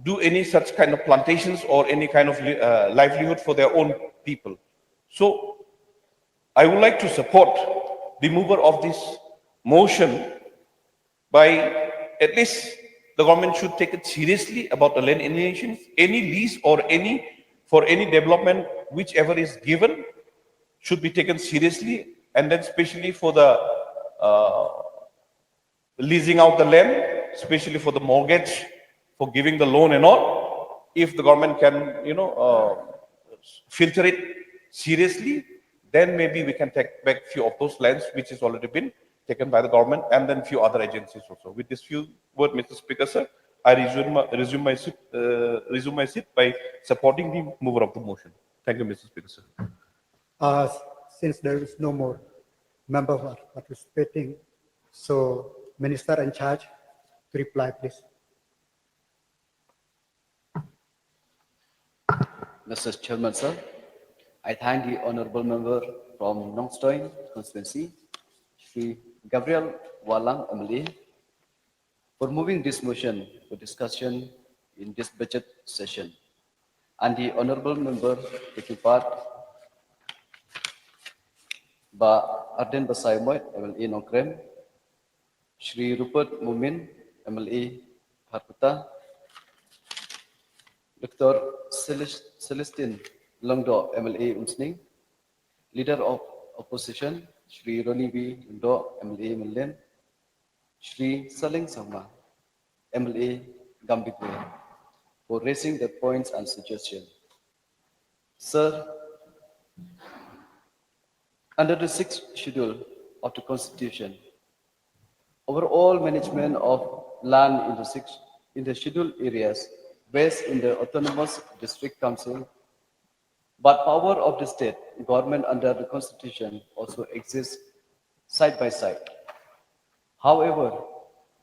do any such kind of plantations or any kind of livelihood for their own people. So I would like to support the mover of this motion by at least the government should take it seriously about the land alienation, any lease or for any development, whichever is given, should be taken seriously, and then especially for the leasing out the land, especially for the mortgage, for giving the loan and all. If the government can, filter it seriously, then maybe we can take back few of those lands which has already been taken by the government, and then few other agencies also. With this few word, Mr. Speaker, sir, I resume my seat by supporting the mover of the motion. Thank you, Mr. Speaker, sir. Since there is no more member who are participating, so Minister in charge to reply, please. Mr. Chairman, sir, I thank the honorable member from Nongstoin constituency, Shri Gabriel Walang MLA, for moving this motion for discussion in this budget session, and the honorable member taking part, Ba Arden Basaimoit, MLA Nongkrem, Shri Rupert Mumin, MLA Harkuta, Dr. Celestine Longdo, MLA Umsning, Leader of Opposition, Shri Roni B. Longdo, MLA Malen, Shri Saling Sama, MLA Gambikwe, for raising their points and suggestions. Sir, under the 6th schedule of the Constitution, overall management of land in the scheduled areas based in the autonomous district council, but power of the state government under the Constitution also exists side by side. However,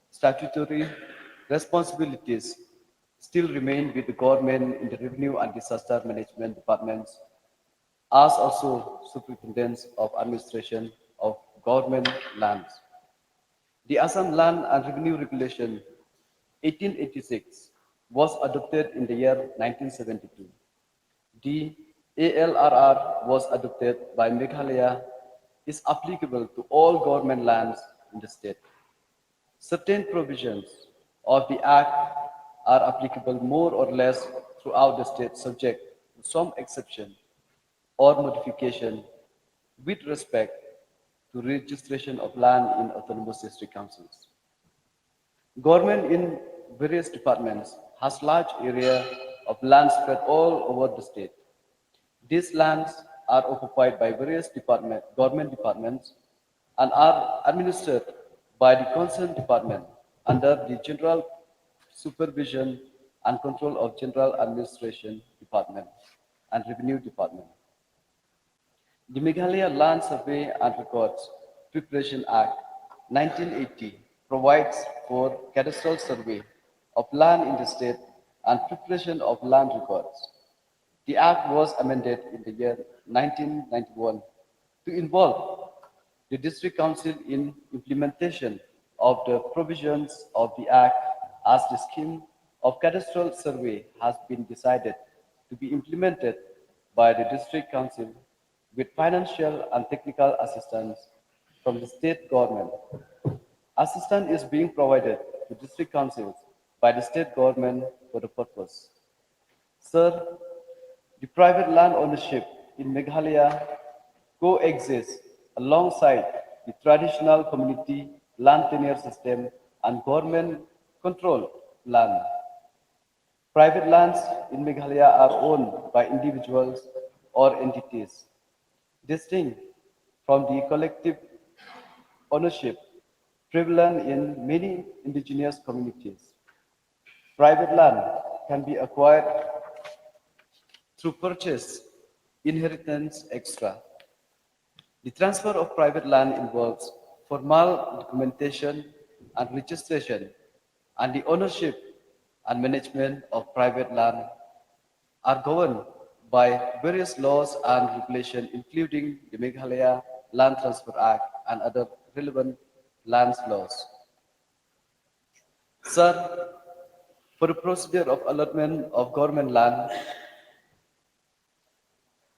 statutory responsibilities still remain with the government in the revenue and disaster management departments, as also superintendents of administration of government lands. The Assam Land and Revenue Regulation 1886 was adopted in the year 1972. The ALRR was adopted by Meghalaya, is applicable to all government lands in the state. Certain provisions of the Act are applicable more or less throughout the state, subject to some exception or modification with respect to registration of land in autonomous district councils. Government in various departments has large area of land spread all over the state. These lands are occupied by various government departments and are administered by the concerned department under the general supervision and control of General Administration Department and Revenue Department. The Meghalaya Land Survey and Records Preparation Act 1980 provides for cadastral survey of land in the state and preparation of land records. The Act was amended in the year 1991 to involve the District Council in implementation of the provisions of the Act, as the scheme of cadastral survey has been decided to be implemented by the District Council with financial and technical assistance from the state government. Assistance is being provided to district councils by the state government for the purpose. Sir, the private land ownership in Meghalaya coexists alongside the traditional community land tenure system, and government control land. Private lands in Meghalaya are owned by individuals or entities, distinct from the collective ownership prevalent in many indigenous communities. Private land can be acquired through purchase, inheritance, extra. The transfer of private land involves formal documentation and registration, and the ownership and management of private land are governed by various laws and regulations, including the Meghalaya Land Transfer Act and other relevant lands laws. Sir, for the procedure of allotment of government land,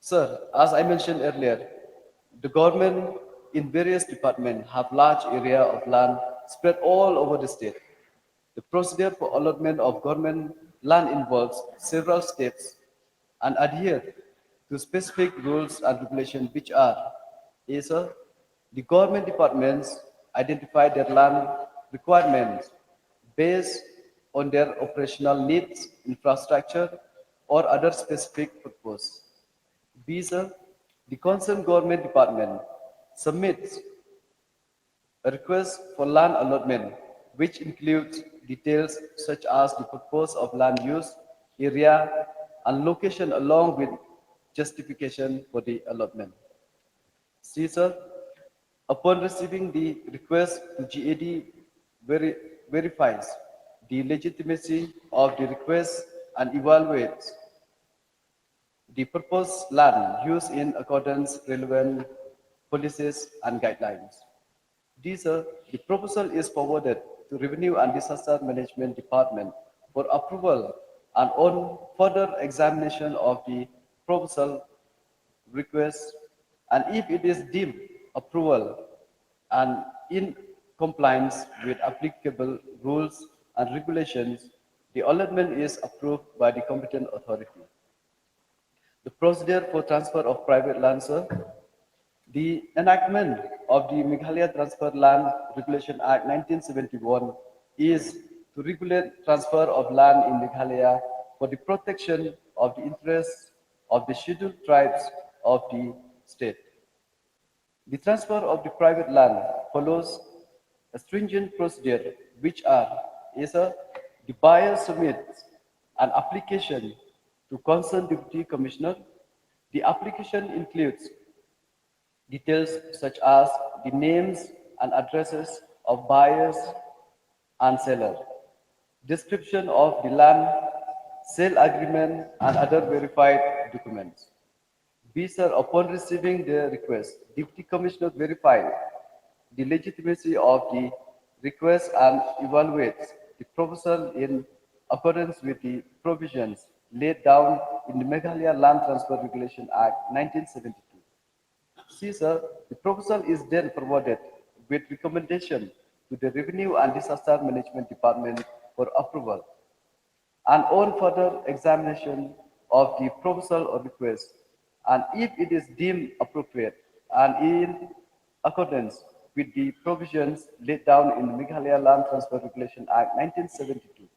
sir, as I mentioned earlier, the government in various departments have large area of land spread all over the state. The procedure for allotment of government land involves several steps and adhere to specific rules and regulations which are is the government departments identify their land requirements based on their operational needs, infrastructure, or other specific purpose. B, sir, the concerned government department submits a request for land allotment, which includes details such as the purpose of land use, area, and location along with justification for the allotment. C, sir, upon receiving the request, the GAD verifies the legitimacy of the request and evaluates the proposed land used in accordance relevant policies and guidelines. These are, the proposal is forwarded to Revenue and Disaster Management Department for approval, and on further examination of the proposal request, and if it is deemed approval and in compliance with applicable rules and regulations, the allotment is approved by the competent authority. The procedure for transfer of private land, sir. The enactment of the Meghalaya Transfer Land Regulation Act 1971 is to regulate transfer of land in Meghalaya for the protection of the interests of the scheduled tribes of the state. The transfer of the private land follows a stringent procedure which is the buyer submits an application to concerned deputy commissioner. The application includes details such as the names and addresses of buyers and seller, description of the land, sale agreement, and other verified documents. B, sir, upon receiving the request, Deputy Commissioner verifies the legitimacy of the request and evaluates the proposal in accordance with the provisions laid down in the Meghalaya Land Transfer Regulation Act 1972. C, sir, the proposal is then forwarded with recommendation to the Revenue and Disaster Management Department for approval. And on further examination of the proposal or request, and if it is deemed appropriate and in accordance with the provisions laid down in the Meghalaya Land Transfer Regulation Act 1972,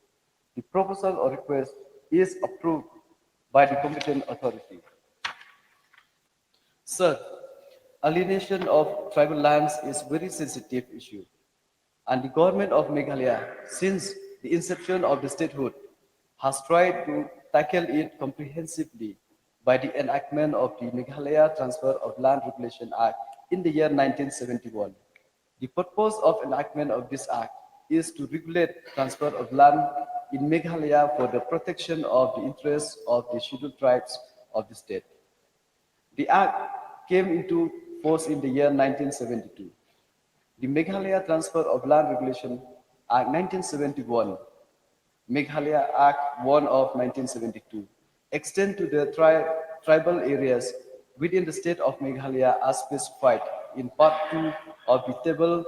the proposal or request is approved by the competent authority. Sir, alienation of tribal lands is a very sensitive issue, and the government of Meghalaya, since the inception of the statehood, has tried to tackle it comprehensively by the enactment of the Meghalaya Transfer of Land Regulation Act in the year 1971. The purpose of enactment of this act is to regulate transfer of land in Meghalaya for the protection of the interests of the scheduled tribes of the state. The act came into force in the year 1972. The Meghalaya Transfer of Land Regulation Act 1971, Meghalaya Act 1 of 1972, extend to the tribal areas within the state of Meghalaya as specified in Part 2 of the table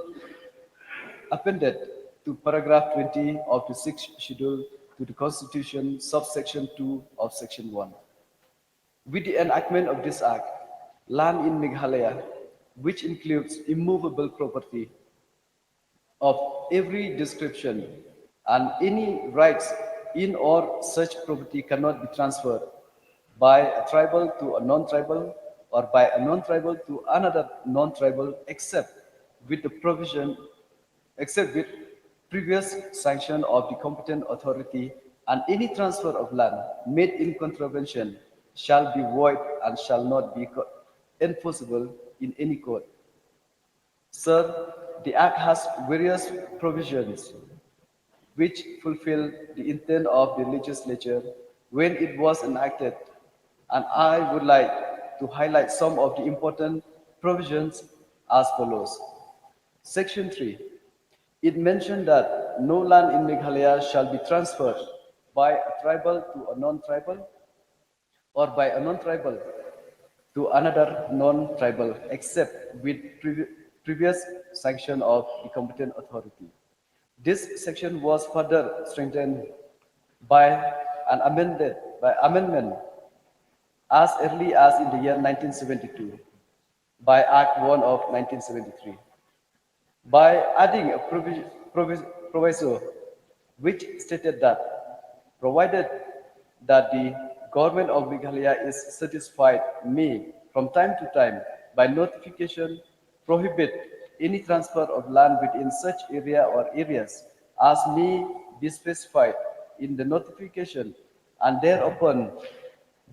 appended to paragraph 20 of the 6th schedule to the Constitution, subsection 2 of section 1. With the enactment of this act, land in Meghalaya, which includes immovable property, of every description, and any rights in or such property cannot be transferred by a tribal to a non-tribal or by a non-tribal to another non-tribal with the provision except with previous sanction of the competent authority, and any transfer of land made in contravention shall be void and shall not be enforceable in any court. Sir, the Act has various provisions which fulfill the intent of the legislature when it was enacted, and I would like to highlight some of the important provisions as follows. Section 3. It mentioned that no land in Meghalaya shall be transferred by a tribal to a non-tribal or by a non-tribal to another non-tribal except with previous sanction of the competent authority. This section was further strengthened by amendment as early as in the year 1972 by Act 1 of 1973 by adding a proviso which stated that provided that the government of Meghalaya is satisfied may from time to time by notification prohibit any transfer of land within such area or areas as may be specified in the notification, and thereupon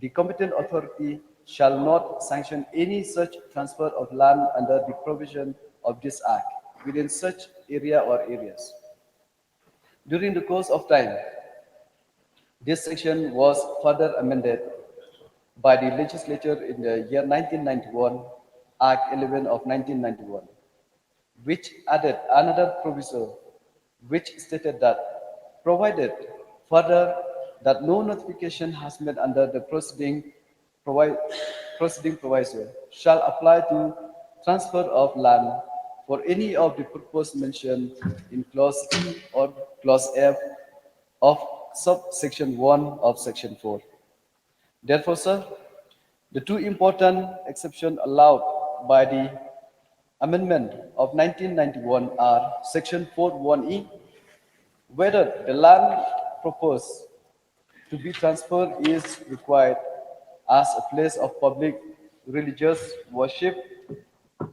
the competent authority shall not sanction any such transfer of land under the provision of this Act within such area or areas. During the course of time, this section was further amended by the legislature in the year 1991, Act 11 of 1991, which added another proviso which stated that provided further that no notification has made under the proceeding proviso shall apply to transfer of land for any of the purpose mentioned in Clause E or Clause F of subsection 1 of Section 4. Therefore, sir, the two important exceptions allowed by the amendment of 1991 are Section 4(1)(e), whether the land proposed to be transferred is required as a place of public religious worship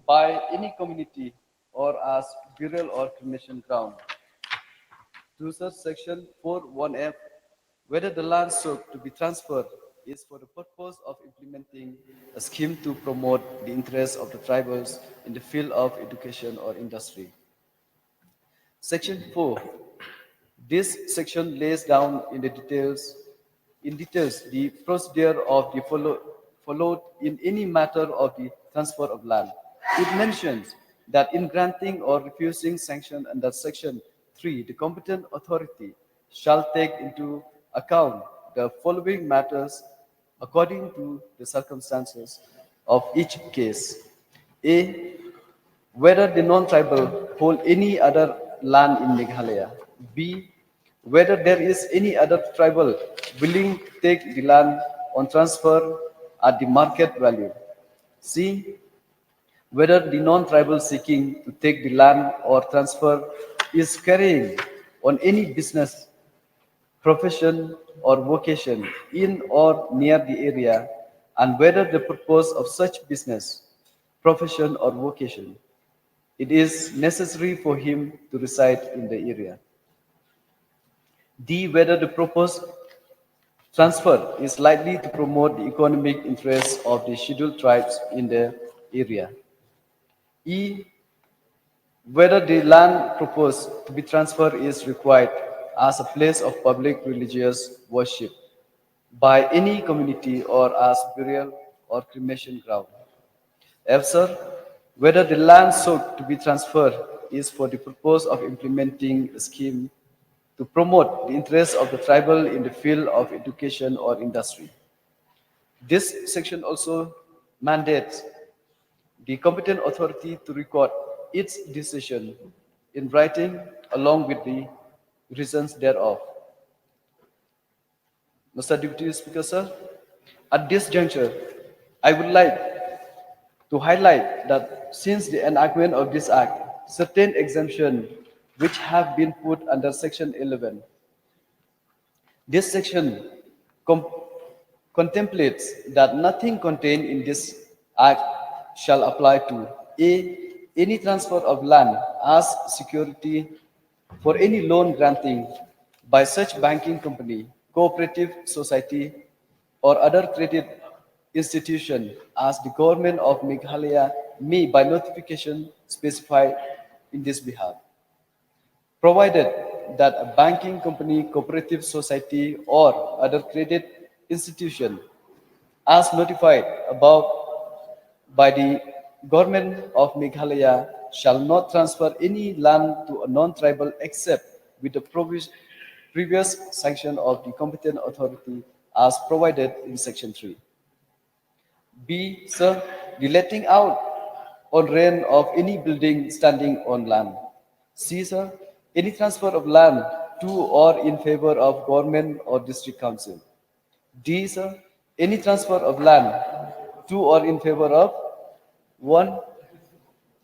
by any community or as burial or cremation ground. To such Section 4(1)(f), whether the land sought to be transferred is for the purpose of implementing a scheme to promote the interests of the tribals in the field of education or industry. Section 4. This section lays down in details the procedure of the followed in any matter of the transfer of land. It mentions that in granting or refusing sanction under Section 3, the competent authority shall take into account the following matters according to the circumstances of each case. A. Whether the non-tribal hold any other land in Meghalaya. B. Whether there is any other tribal willing to take the land on transfer at the market value. C. Whether the non-tribal seeking to take the land or transfer is carrying on any business, profession, or vocation in or near the area, and whether the purpose of such business, profession, or vocation it is necessary for him to reside in the area. D. Whether the proposed transfer is likely to promote the economic interests of the scheduled tribes in the area. E. Whether the land proposed to be transferred is required as a place of public religious worship by any community or as burial or cremation ground. F. Sir, whether the land sought to be transferred is for the purpose of implementing a scheme to promote the interests of the tribal in the field of education or industry. This section also mandates the competent authority to record its decision in writing along with the reasons thereof. Mr. Deputy Speaker, sir, at this juncture, I would like to highlight that since the enactment of this Act, certain exemptions which have been put under Section 11. This section com- contemplates that nothing contained in this Act shall apply to A. Any transfer of land as security for any loan granting by such banking company, cooperative society, or other credit institution as the government of Meghalaya may by notification specify in this behalf, provided that a banking company, cooperative society, or other credit institution, as notified above by the government of Meghalaya, shall not transfer any land to a non-tribal except with the previous sanction of the competent authority as provided in Section 3. B. Sir, the letting out on rent of any building standing on land. C. Sir, any transfer of land to or in favor of government or district council. D. Sir, any transfer of land to or in favor of 1.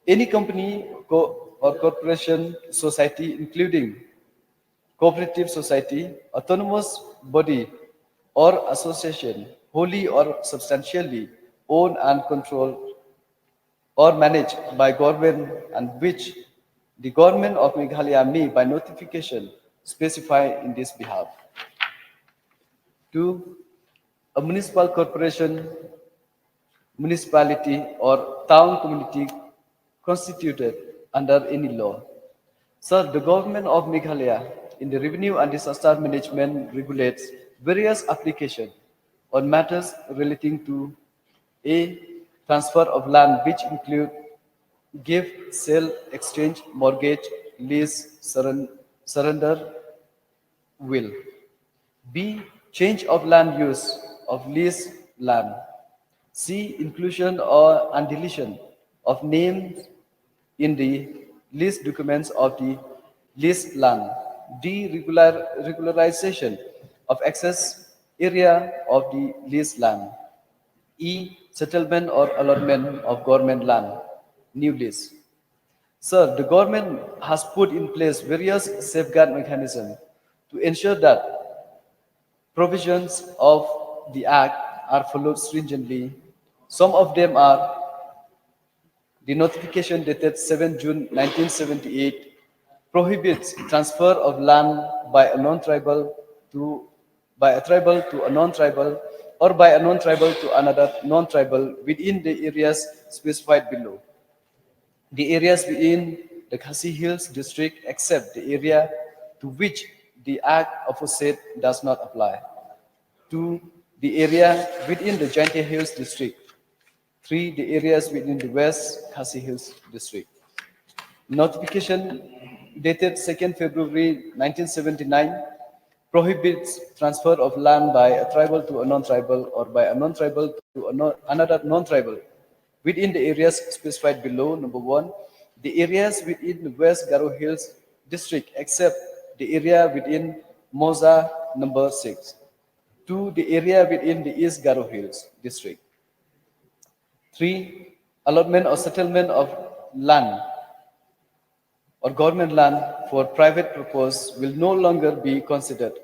Any company or corporation, society, including cooperative society, autonomous body, or association, wholly or substantially owned and controlled or managed by government and which the government of Meghalaya may by notification specify in this behalf. 2. A municipal corporation, municipality, or town community constituted under any law. Sir, the government of Meghalaya in the revenue and disaster management regulates various applications on matters relating to A. Transfer of land, which include gift, sale, exchange, mortgage, lease, surrender, will. B. Change of land use of leased land. C. Inclusion or and deletion of names in the lease documents of the leased land. D. Regularization of excess area of the leased land. E. Settlement or allotment of government land. New lease. Sir, the government has put in place various safeguard mechanisms to ensure that provisions of the Act are followed stringently. Some of them are the notification dated 7 June 1978 prohibits transfer of land by a non-tribal to by a tribal to a non-tribal or by a non-tribal to another non-tribal within the areas specified below. The areas within the Khasi Hills district except the area to which the Act opposite does not apply. 2. The area within the Jaintia Hills district. 3. The areas within the West Khasi Hills district. Notification dated 2nd February 1979 prohibits transfer of land by a tribal to a non-tribal or by a non-tribal to another non-tribal within the areas specified below. Number 1, the areas within the West Garo Hills district except the area within Moza. Number 6. 2. The area within the East Garo Hills district. 3. Allotment or settlement of land or government land for private purpose will no longer be considered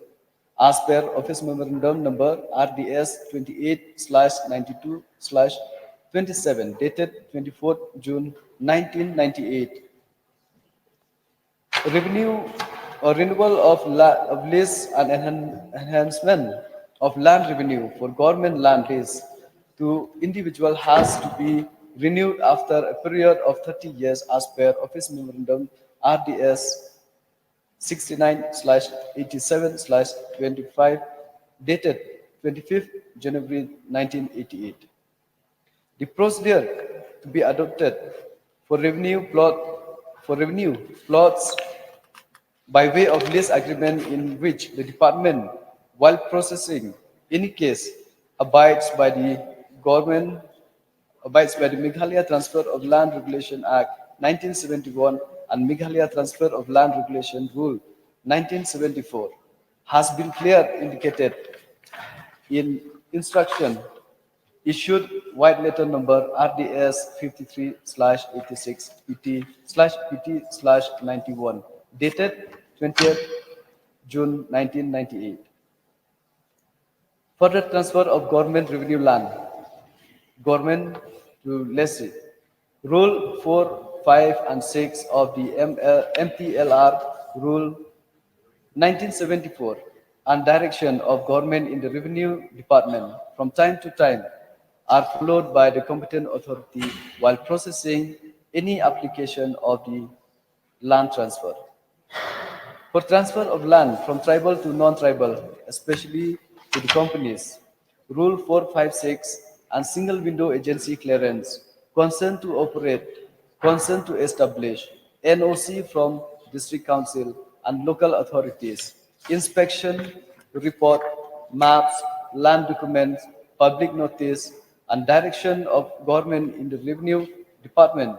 as per Office Memorandum number RDS 28/92/27 dated 24th June 1998. Revenue or renewal of lease and enhancement of land revenue for government land lease to individual has to be renewed after a period of 30 years as per Office Memorandum RDS 69/87/25 dated 25th January 1988. The procedure to be adopted for revenue plots by way of lease agreement in which the department, while processing any case, abides by the Meghalaya Transfer of Land Regulation Act 1971 and Meghalaya Transfer of Land Regulation Rule 1974, has been clearly indicated in instruction issued white letter number RDS 53/86 PT/PT/91 dated 20th June 1998. Further transfer of government revenue land, government to lessee. Rule 4, 5, and 6 of the MTLR Rule 1974 and direction of government in the revenue department from time to time are followed by the competent authority while processing any application of the land transfer. For transfer of land from tribal to non-tribal, especially to the companies, Rule 456 and single window agency clearance, consent to operate, consent to establish, NOC from district council and local authorities, inspection, report, maps, land documents, public notice, and direction of government in the revenue department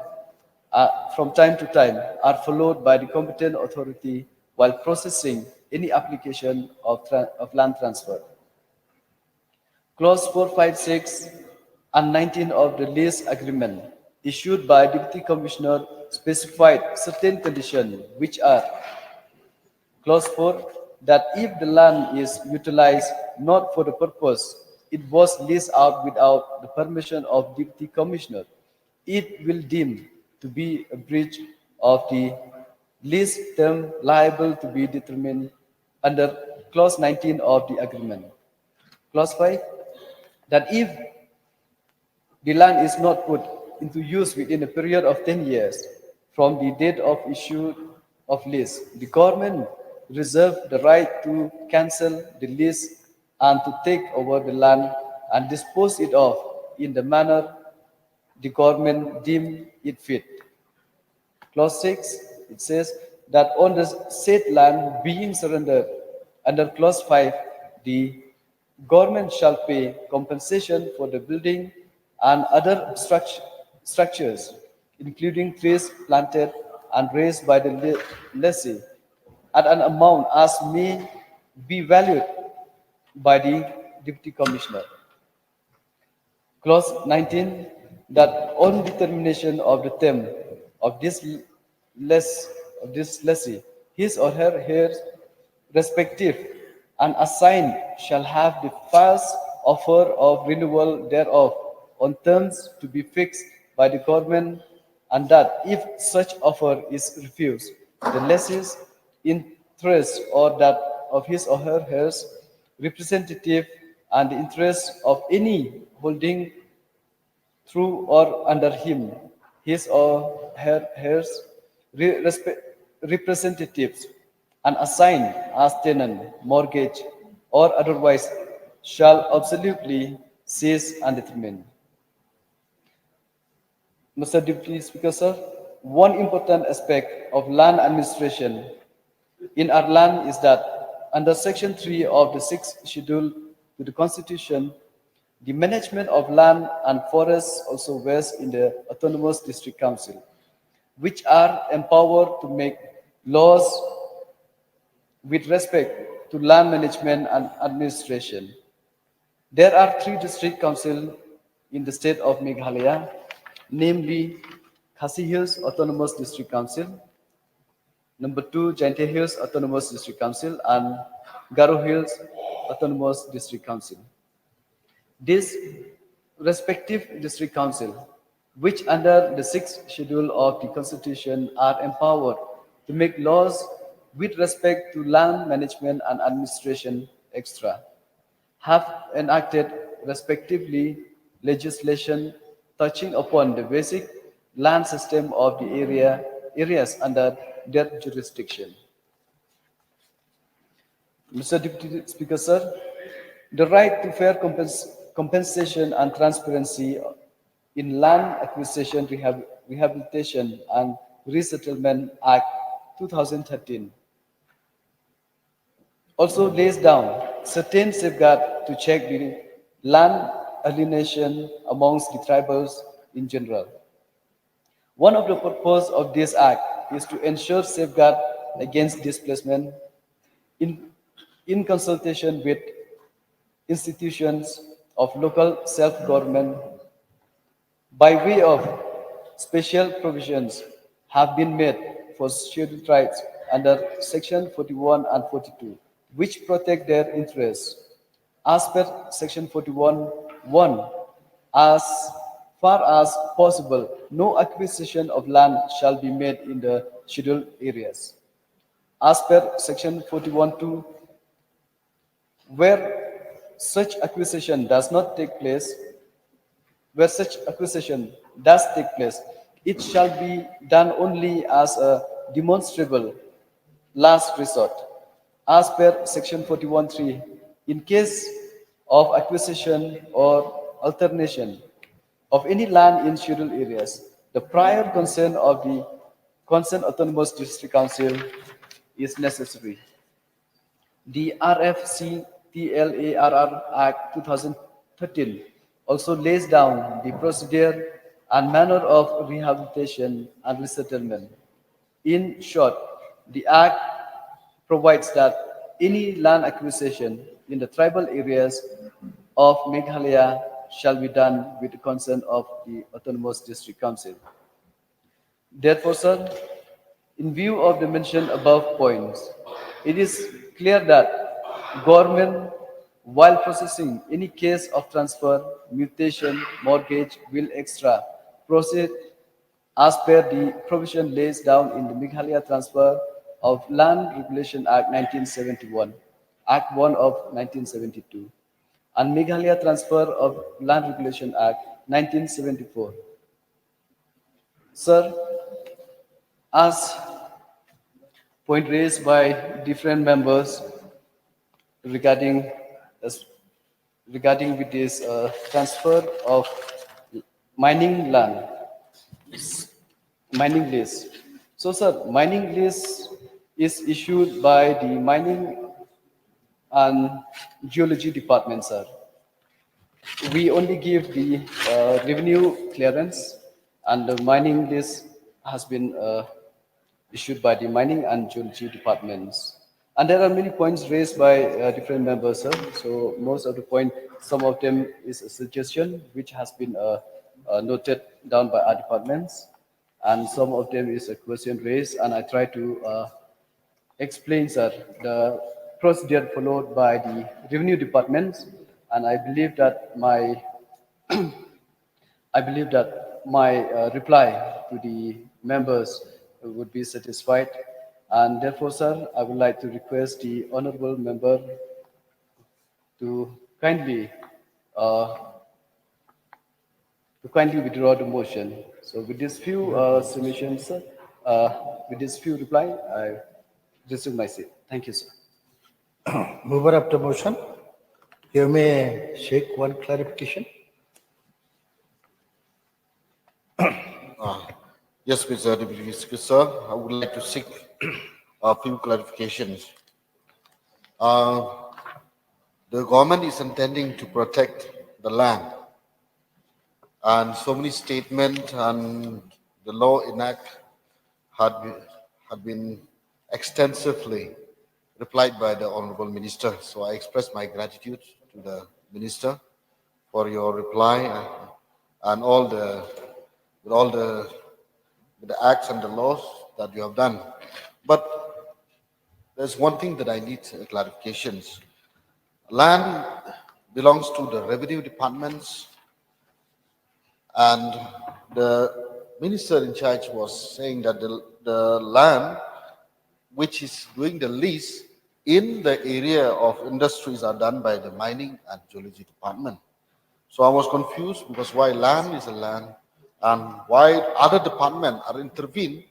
from time to time are followed by the competent authority while processing any application of land transfer. Clause 456 and 19 of the lease agreement issued by Deputy Commissioner specified certain conditions which are Clause 4 that if the land is utilized not for the purpose it was leased out without the permission of Deputy Commissioner, it will deem to be a breach of the lease term liable to be determined under Clause 19 of the agreement. Clause 5 that if the land is not put into use within a period of 10 years from the date of issue of lease, the government reserves the right to cancel the lease and to take over the land and dispose it of in the manner the government deem it fit. Clause 6, it says that on the said land being surrendered under Clause 5, the government shall pay compensation for the building and other structures, including trees planted and raised by the lessee, at an amount as may be valued by the Deputy Commissioner. Clause 19, that on determination of the term of this lessee, his or her heirs respective and assigned shall have the first offer of renewal thereof on terms to be fixed by the government, and that if such offer is refused, the lessee's interest or that of his or her heirs representative and the interest of any holding through or under him, his or her heirs, representatives, and assigned as tenant, mortgage, or otherwise shall absolutely cease and determine. Mr. Deputy Speaker, sir, one important aspect of land administration in our land is that under Section 3 of the 6th Schedule to the Constitution, the management of land and forests also rests in the Autonomous District Council, which are empowered to make laws with respect to land management and administration. There are 3 district councils in the state of Meghalaya, namely Khasi Hills Autonomous District Council, number 2, Jaintia Hills Autonomous District Council, and Garo Hills Autonomous District Council. These respective district council, which under the 6th schedule of the Constitution are empowered to make laws with respect to land management and administration extra, have enacted respectively legislation touching upon the basic land system of the areas under their jurisdiction. Mr. Deputy Speaker, sir, the right to fair compensation and transparency in Land Acquisition, Rehabilitation and Resettlement Act 2013 also lays down certain safeguards to check the land alienation amongst the tribals in general. One of the purposes of this act is to ensure safeguard against displacement in consultation with institutions of local self-government by way of special provisions have been made for scheduled tribes under Section 41 and 42, which protect their interests. As per Section 41(1), as far as possible, no acquisition of land shall be made in the scheduled areas. As per Section 41(2), where such acquisition does not take place, where such acquisition does take place, it shall be done only as a demonstrable last resort. As per Section 41(3), in case of acquisition or alternation of any land in scheduled areas, the prior consent of the concerned autonomous district council is necessary. The RFCTLARR Act 2013 also lays down the procedure and manner of rehabilitation and resettlement. In short, the Act provides that any land acquisition in the tribal areas of Meghalaya shall be done with the consent of the Autonomous District Council. Therefore, sir, in view of the mentioned above points, it is clear that government, while processing any case of transfer, mutation, mortgage, will extra, proceed as per the provision lays down in the Meghalaya Transfer of Land Regulation Act 1971, Act 1 of 1972, and Meghalaya Transfer of Land Regulation Act 1974. Sir, as point raised by different members regarding regarding with this transfer of mining land, mining lease. So, sir, mining lease is issued by the mining and geology department, sir. We only give the revenue clearance, and the mining lease has been issued by the mining and geology departments. And there are many points raised by different members, sir. So most of the point, some of them is a suggestion which has been noted down by our departments, and some of them is a question raised, and I try to explain, sir, the procedure followed by the revenue departments, and I believe that my reply to the members would be satisfied. And therefore, sir, I would like to request the honorable member to kindly uh, withdraw the motion. So with these few submissions, sir, with this few reply, I resume my seat. Thank you, sir. Mover of the motion, you may seek one clarification. Yes, Mr. Deputy Speaker, sir, I would like to seek a few clarifications. The government is intending to protect the land, and so many statements and the law enact had been extensively replied by the Honorable Minister. So I express my gratitude to the Minister for your reply and all the acts and the laws that you have done. But there's one thing that I need clarifications. Land belongs to the revenue departments, and the minister in charge was saying that the land which is doing the lease in the area of industries are done by the mining and geology department. So I was confused because why land is a land and why other departments are intervened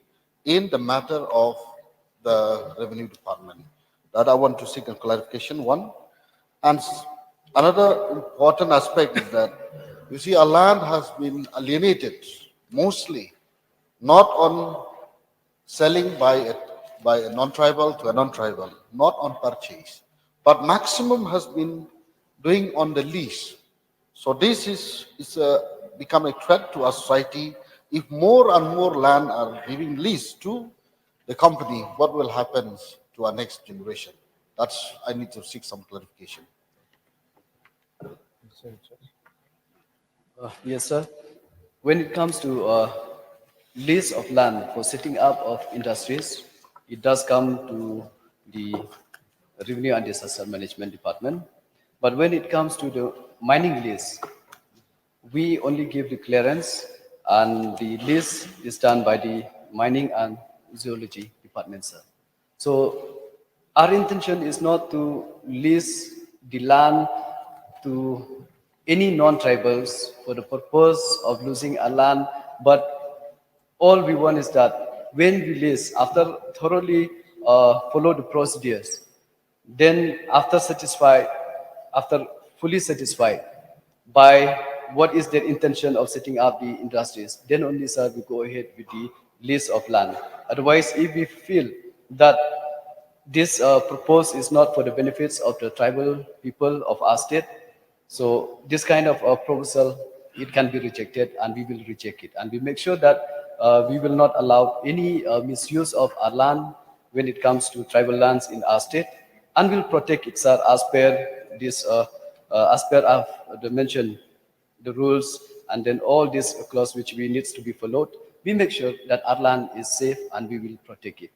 in the matter of the revenue department. That I want to seek a clarification, one. And another important aspect is that, you see, our land has been alienated mostly, not on selling by a non-tribal to a non-tribal, not on purchase, but maximum has been doing on the lease. So this is become a threat to our society. If more and more land are giving lease to the company, what will happen to our next generation? That's, I need to seek some clarification. Yes, sir. When it comes to lease of land for setting up of industries, it does come to the Revenue and Disaster Management Department. But when it comes to the mining lease, we only give the clearance, and the lease is done by the Mining and Geology Department, sir. So our intention is not to lease the land to any non-tribals for the purpose of losing our land, but all we want is that when we lease, after thoroughly follow the procedures, then after fully satisfied by what is their intention of setting up the industries, then only, sir, we go ahead with the lease of land. Otherwise, if we feel that this proposal is not for the benefits of the tribal people of our state, so this kind of proposal, it can be rejected, and we will reject it. And we make sure that we will not allow any misuse of our land when it comes to tribal lands in our state, and will protect it, sir, as per this, as per the mentioned the rules, and then all these clause which we needs to be followed. We make sure that our land is safe, and we will protect it.